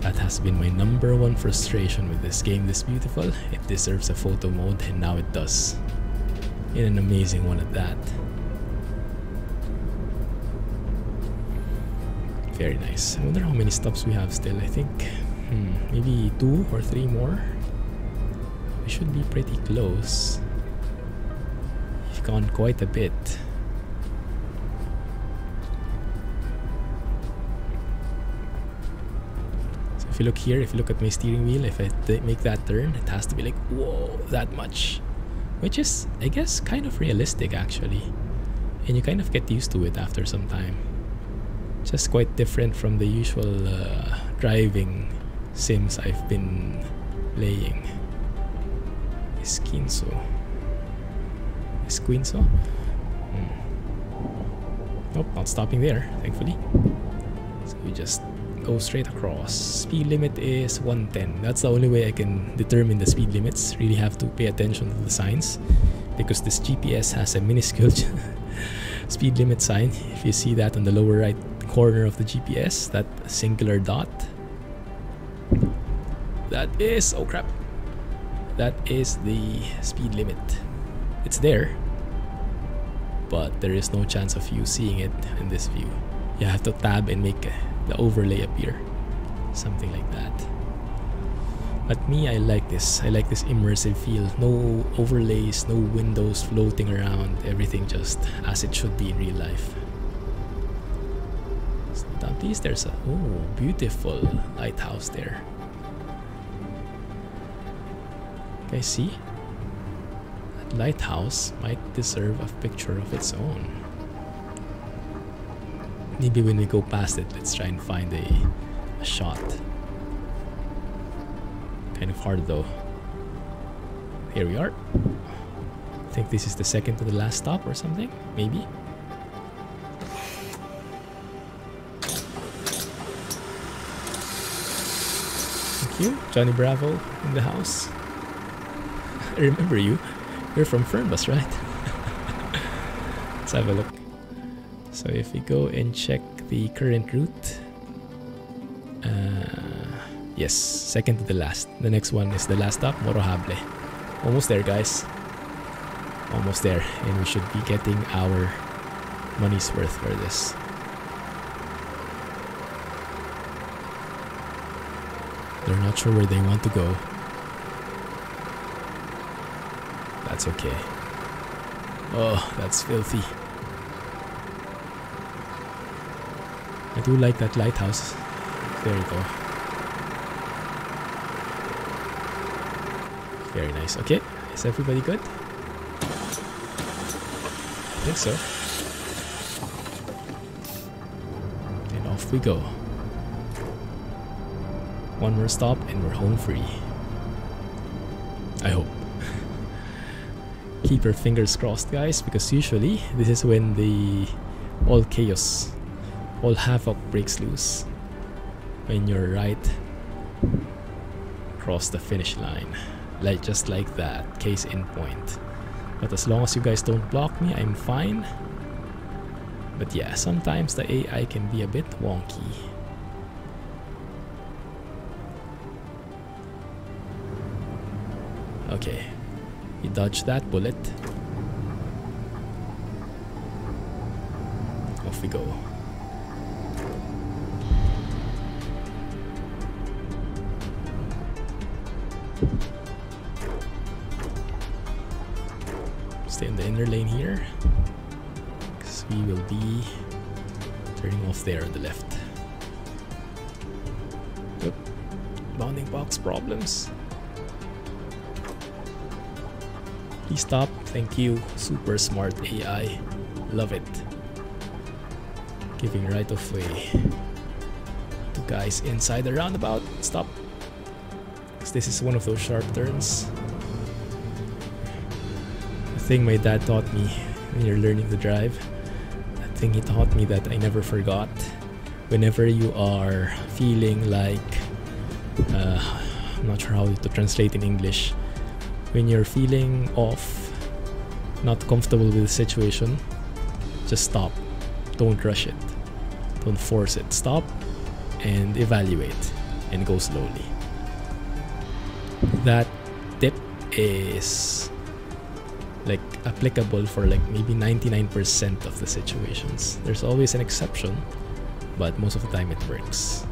That has been my #1 frustration with this game this beautiful. It deserves a photo mode, and now it does. And an amazing one at that. Very nice. I wonder how many stops we have still. I think maybe 2 or 3 more. We should be pretty close. We've gone quite a bit. So if you look here, if you look at my steering wheel, if I make that turn, it has to be like, whoa, that much. Which is, I guess, kind of realistic actually. And you kind of get used to it after some time. Just quite different from the usual driving sims I've been playing. Esquinzo. Nope, not stopping there, thankfully. So we just go straight across. Speed limit is 110. That's the only way I can determine the speed limits. Really have to pay attention to the signs, because this GPS has a minuscule speed limit sign. If you see that on the lower right corner of the GPS, that singular dot, that is, oh crap, that is the speed limit. It's there, but there is no chance of you seeing it in this view. You have to tab and make the overlay appear, something like that. But me, I like this. I like this immersive feel. No overlays, no windows floating around, everything just as it should be in real life. Down these, there's a beautiful lighthouse there. Okay, see? That lighthouse might deserve a picture of its own. Maybe when we go past it, let's try and find a shot. Kind of hard though. Here we are. I think this is the second to the last stop or something, maybe. You, Johnny Bravo in the house. I remember you. You're from Fernbus, right? Let's have a look. So if we go and check the current route, yes, second to the last. The next one is the last stop, Morohable. Almost there, guys. Almost there, and we should be getting our money's worth for this. They're not sure where they want to go. That's okay. Oh, that's filthy. I do like that lighthouse. There you go. Very nice. Okay, is everybody good? I think so. And off we go. One more stop and we're home free. I hope. Keep your fingers crossed, guys, because usually this is when all chaos, all havoc breaks loose. When you're right across the finish line. Just like that. Case in point. But as long as you guys don't block me, I'm fine. But yeah, sometimes the AI can be a bit wonky. Okay, you dodged that bullet. Off we go. Stay in the inner lane here, because we will be turning off there on the left. Yep. Bounding box problems. Please stop. Thank you. Super smart AI. Love it. Giving right of way to guys inside the roundabout. Stop. Because this is one of those sharp turns. The thing my dad taught me when you're learning to drive. That thing he taught me that I never forgot. Whenever you are feeling like... I'm not sure how to translate in English. When you're feeling off, not comfortable with the situation, just stop. Don't rush it. Don't force it. Stop and evaluate and go slowly. That tip is like applicable for like maybe 99% of the situations. There's always an exception, but most of the time it works.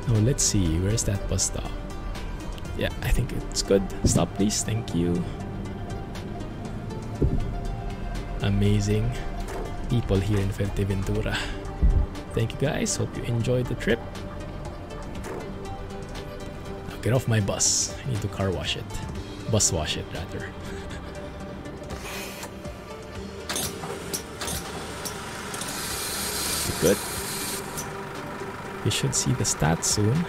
Now let's see, where's that bus stop? Yeah, I think it's good. Stop please, thank you. Amazing people here in Fuerteventura. Thank you guys, hope you enjoyed the trip. Now get off my bus, I need to car wash it. Bus wash it rather. Good. We should see the stats soon.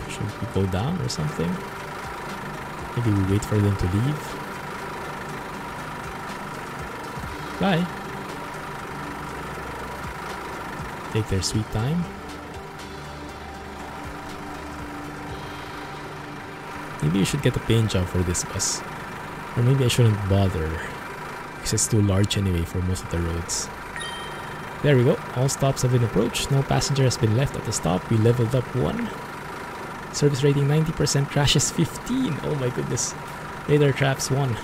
Should we go down or something? Maybe we wait for them to leave. Bye. Take their sweet time. Maybe you should get a paint job for this bus. Or maybe I shouldn't bother, because it's too large anyway for most of the roads. There we go. All stops have been approached. No passenger has been left at the stop. We leveled up 1. Service rating 90%, crashes 15. Oh my goodness. Radar traps 1.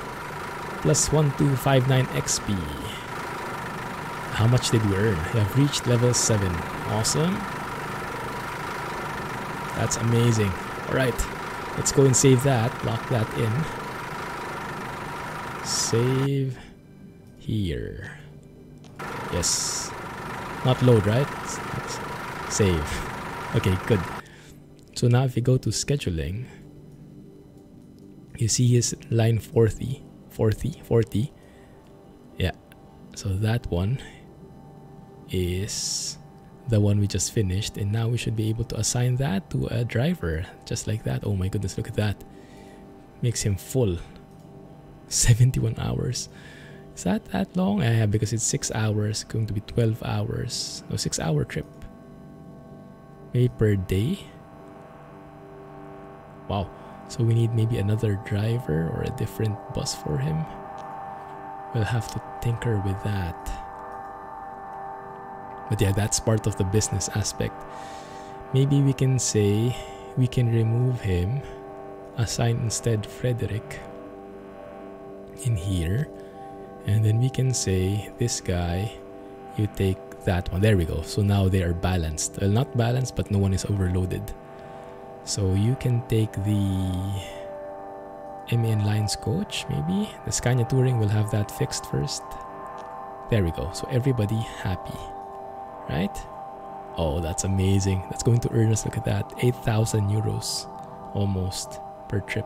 Plus 1259 XP. How much did we earn? We have reached level 7. Awesome. That's amazing. Alright. Let's go and save that. Lock that in. Save here. Yes. Not load, right? Save. Okay, good. So now if you go to scheduling, you see his line 40. Yeah. So that one is the one we just finished, and now we should be able to assign that to a driver just like that. Oh my goodness, look at that. Makes him full. 71 hours. Is that long? Yeah, because it's 6 hours, going to be 12 hours. No, 6 hour trip. Maybe per day. Wow. So we need maybe another driver or a different bus for him. We'll have to tinker with that. But yeah, that's part of the business aspect. Maybe we can say we can remove him, assign instead Frederick in here, and then we can say this guy, you take that one. There we go. So now they are balanced. Well, not balanced, but no one is overloaded. So you can take the MN Lines coach, maybe. The Scania Touring will have that fixed first. There we go. So everybody happy, right? Oh, that's amazing. That's going to earn us, look at that, 8,000 euros almost per trip.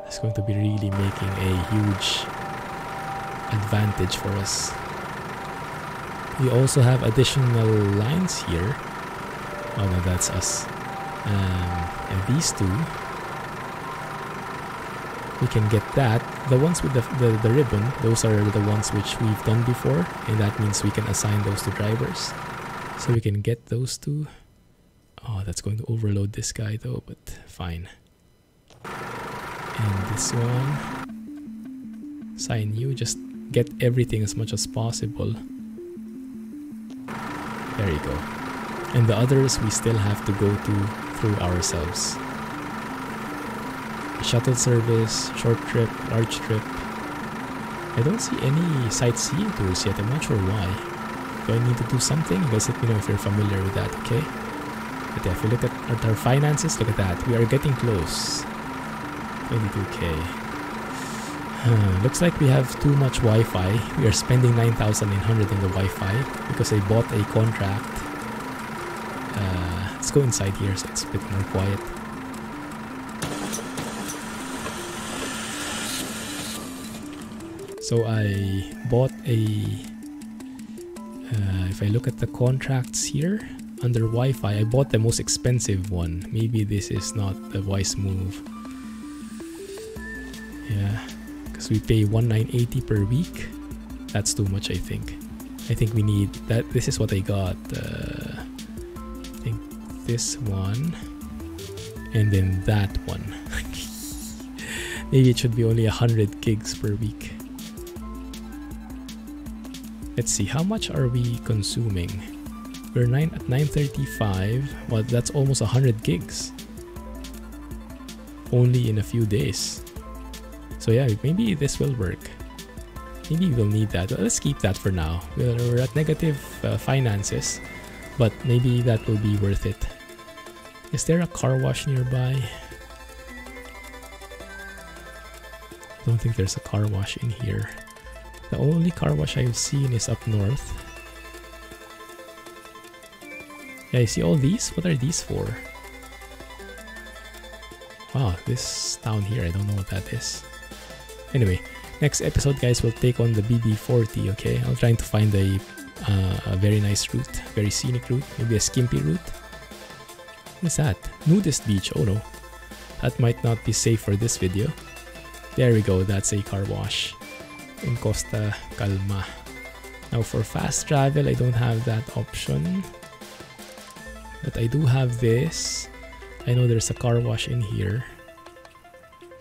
That's going to be really making a huge advantage for us. We also have additional lines here. Oh no, that's us. And these two, we can get that. The ones with the ribbon, those are the ones which we've done before, and that means we can assign those to drivers. So we can get those two. Oh, that's going to overload this guy though, but fine. And this one, assign you, just get everything as much as possible. There you go. And the others we still have to go through ourselves. Shuttle service, short trip, large trip. I don't see any sightseeing tours yet. I'm not sure why. Do I need to do something? You guys let me know if you're familiar with that, okay? But yeah, if you look at our finances, look at that. We are getting close. 22k. Looks like we have too much Wi-Fi. We are spending 9,900 on the Wi-Fi because I bought a contract. Let's go inside here so it's a bit more quiet. So I bought a... if I look at the contracts here, under Wi-Fi, I bought the most expensive one. Maybe this is not the wise move. Yeah, because we pay 1,980 per week. That's too much, I think. I think we need that. This is what I got. I think this one, and then that one. Maybe it should be only 100 gigs per week. Let's see, how much are we consuming? We're at 935. Well, that's almost 100 gigs. Only in a few days. So yeah, maybe this will work. Maybe we'll need that. Let's keep that for now. We're at negative finances, but maybe that will be worth it. Is there a car wash nearby? I don't think there's a car wash in here. The only car wash I've seen is up north. Yeah, you see all these? What are these for? Wow, this down here, I don't know what that is. Anyway, next episode, guys, we'll take on the BB40, okay? I'm trying to find a very nice route, very scenic route, maybe a skimpy route. What's that? Nudist beach, oh no. That might not be safe for this video. There we go, that's a car wash in Costa Calma. Now for fast travel, I don't have that option. But I do have this. I know there's a car wash in here.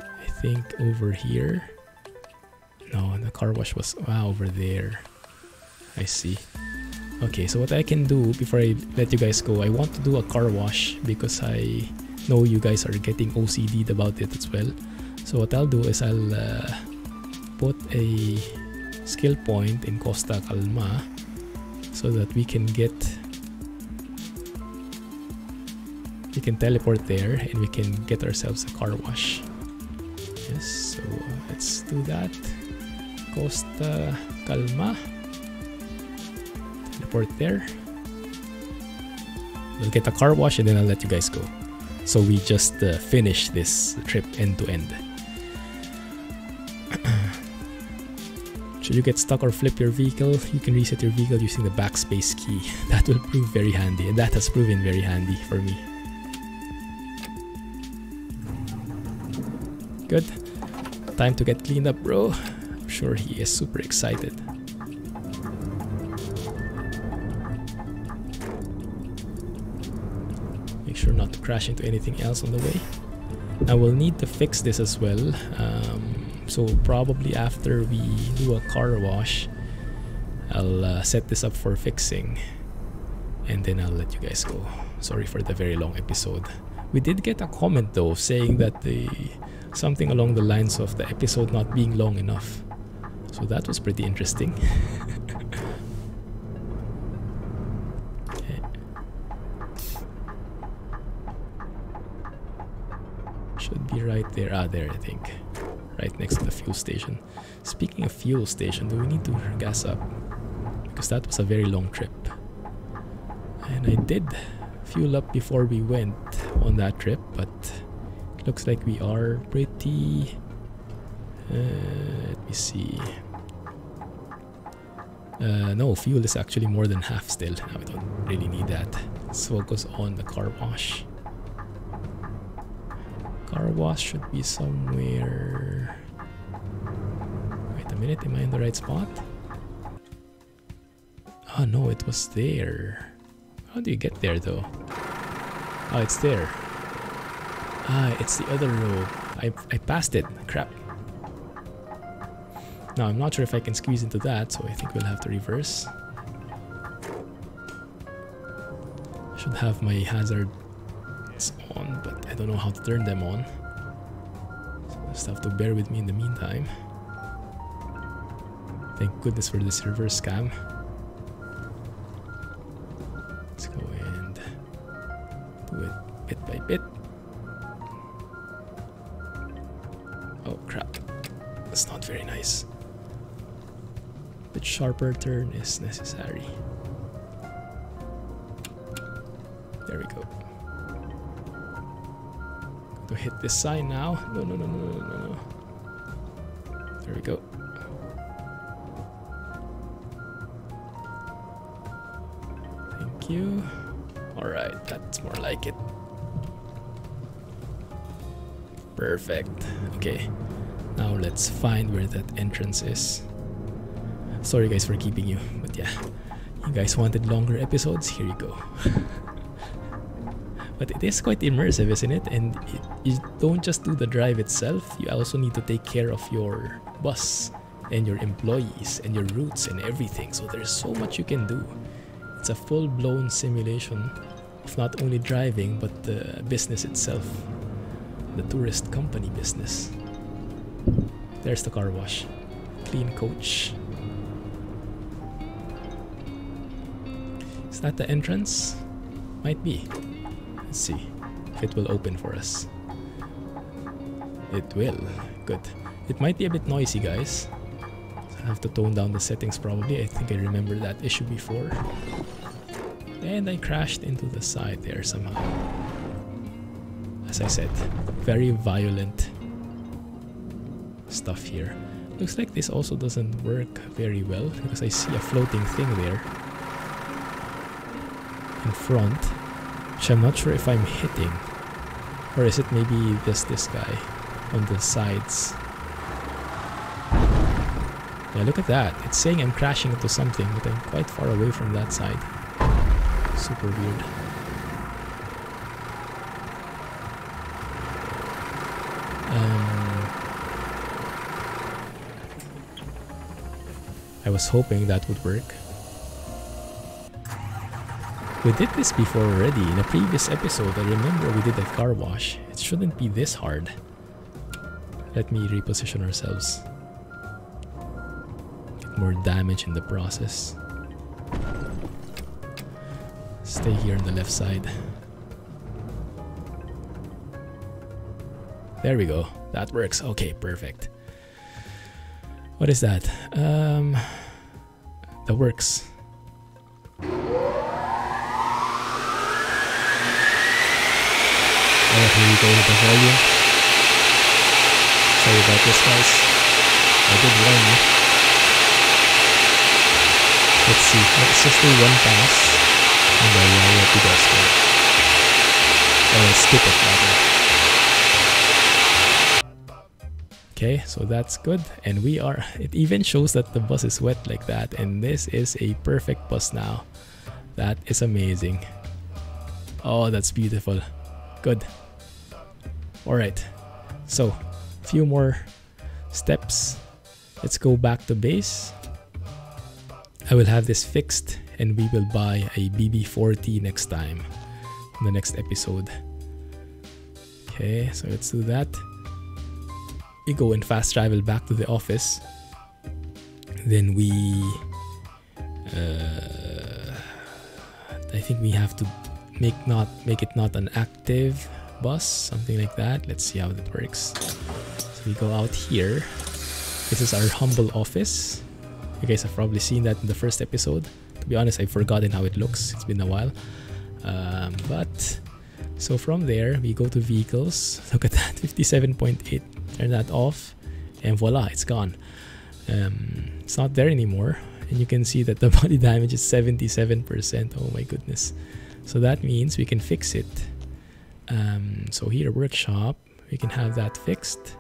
I think over here. No, the car wash was over there. I see. Okay, so what I can do before I let you guys go, I want to do a car wash because I know you guys are getting OCD'd about it as well. So what I'll do is I'll put a skill point in Costa Calma so that we can teleport there and we can get ourselves a car wash. Yes, so let's do that. Costa Calma. Teleport there. We'll get a car wash and then I'll let you guys go. So we just finish this trip end to end. Should you get stuck or flip your vehicle, you can reset your vehicle using the backspace key. That will prove very handy, and that has proven very handy for me. Good. Time to get cleaned up, bro. I'm sure he is super excited. Make sure not to crash into anything else on the way. Now we'll need to fix this as well. So probably after we do a car wash, I'll set this up for fixing. And then I'll let you guys go. Sorry for the very long episode. We did get a comment though saying that something along the lines of the episode not being long enough. So that was pretty interesting. Okay. Should be right there. Ah, there, I think. Right next to the fuel station. Speaking of fuel station, do we need to gas up? Because that was a very long trip. And I did fuel up before we went on that trip, but it looks like we are pretty... let me see. No, fuel is actually more than half still. Now we don't really need that. Let's focus on the car wash. Car wash should be somewhere... Wait a minute, am I in the right spot? Oh no, it was there. How do you get there though? Oh, it's there. Ah, it's the other row. I passed it. Crap. Now, I'm not sure if I can squeeze into that, so I think we'll have to reverse. I should have my hazards on, but I don't know how to turn them on. So just have to bear with me in the meantime. Thank goodness for this reverse cam. Let's go and do it bit by bit. Oh crap, that's not very nice. Bit sharper turn is necessary. There we go. To hit this sign now. No. There we go. Thank you. Alright, that's more like it. Perfect. Okay. Now let's find where that entrance is. Sorry guys for keeping you, but yeah. You guys wanted longer episodes? Here you go. But it is quite immersive, isn't it? And you don't just do the drive itself, you also need to take care of your bus and your employees and your routes and everything. So there's so much you can do. It's a full-blown simulation of not only driving, but the business itself. The tourist company business. There's the car wash. Clean coach. Is that the entrance? Might be. Let's see if it will open for us. It will. Good. It might be a bit noisy, guys. I have to tone down the settings probably. I think I remember that issue before. And I crashed into the side there somehow. As I said, very violent stuff here. Looks like this also doesn't work very well because I see a floating thing there in front, which I'm not sure if I'm hitting, or is it maybe just this guy on the sides. Yeah, look at that. It's saying I'm crashing into something, but I'm quite far away from that side. Super weird. I was hoping that would work. We did this before already. In a previous episode, I remember we did a car wash. It shouldn't be this hard. Let me reposition ourselves. Get more damage in the process. Stay here on the left side. There we go. That works. Okay, perfect. What is that? The works. Oh, here we go with the volume. Sorry about this, guys. I did warn you. Let's see. Let's just do one pass. And then we'll let you guys go. Or skip it, rather. Okay, so that's good. And we are... It even shows that the bus is wet like that. And this is a perfect bus now. That is amazing. Oh, that's beautiful. Good. Alright. So, a few more steps. Let's go back to base. I will have this fixed and we will buy a BB40 next time. In the next episode. Okay, so let's do that. We go and fast travel back to the office. Then we... I think we have to make it not an active bus, something like that. Let's see how that works. So we go out here. This is our humble office. You guys have probably seen that in the first episode. To be honest, I've forgotten how it looks. It's been a while. But so from there, we go to vehicles. Look at that, 57.8. Turn that off, and voila, it's gone. It's not there anymore. And you can see that the body damage is 77%. Oh my goodness. So that means we can fix it. So here, workshop, we can have that fixed.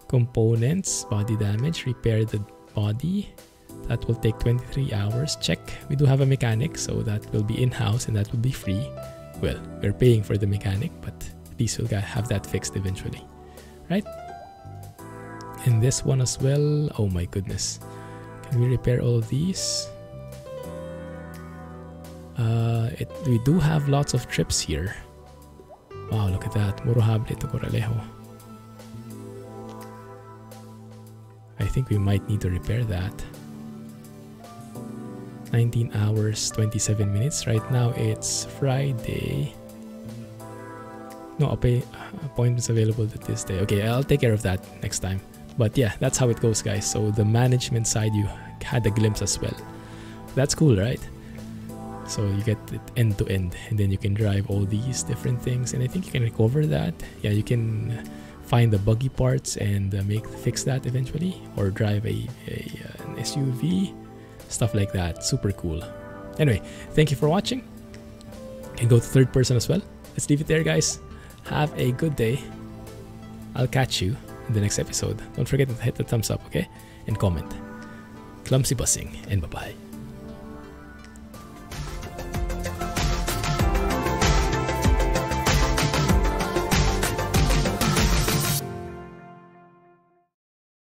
Components, body damage, repair the body. That will take 23 hours. Check. We do have a mechanic, so that will be in-house and that will be free. Well, we're paying for the mechanic, but at least we'll have that fixed eventually. Right? And this one as well. Oh my goodness. Can we repair all of these? We do have lots of trips here. Wow, look at that. Muro hable to Coralejo. I think we might need to repair that. 19 hours, 27 minutes. Right now it's Friday. No, appointments available this day. Okay, I'll take care of that next time. But yeah, that's how it goes, guys. So the management side, you had a glimpse as well. That's cool, right? So you get it end to end, and then you can drive all these different things, and I think you can recover that. Yeah, you can find the buggy parts and fix that eventually, or drive an SUV, stuff like that. Super cool. Anyway, thank you for watching. You can go to third person as well. Let's leave it there, guys. Have a good day. I'll catch you in the next episode. Don't forget to hit the thumbs up, okay? And comment. Clumsy busing, and bye-bye.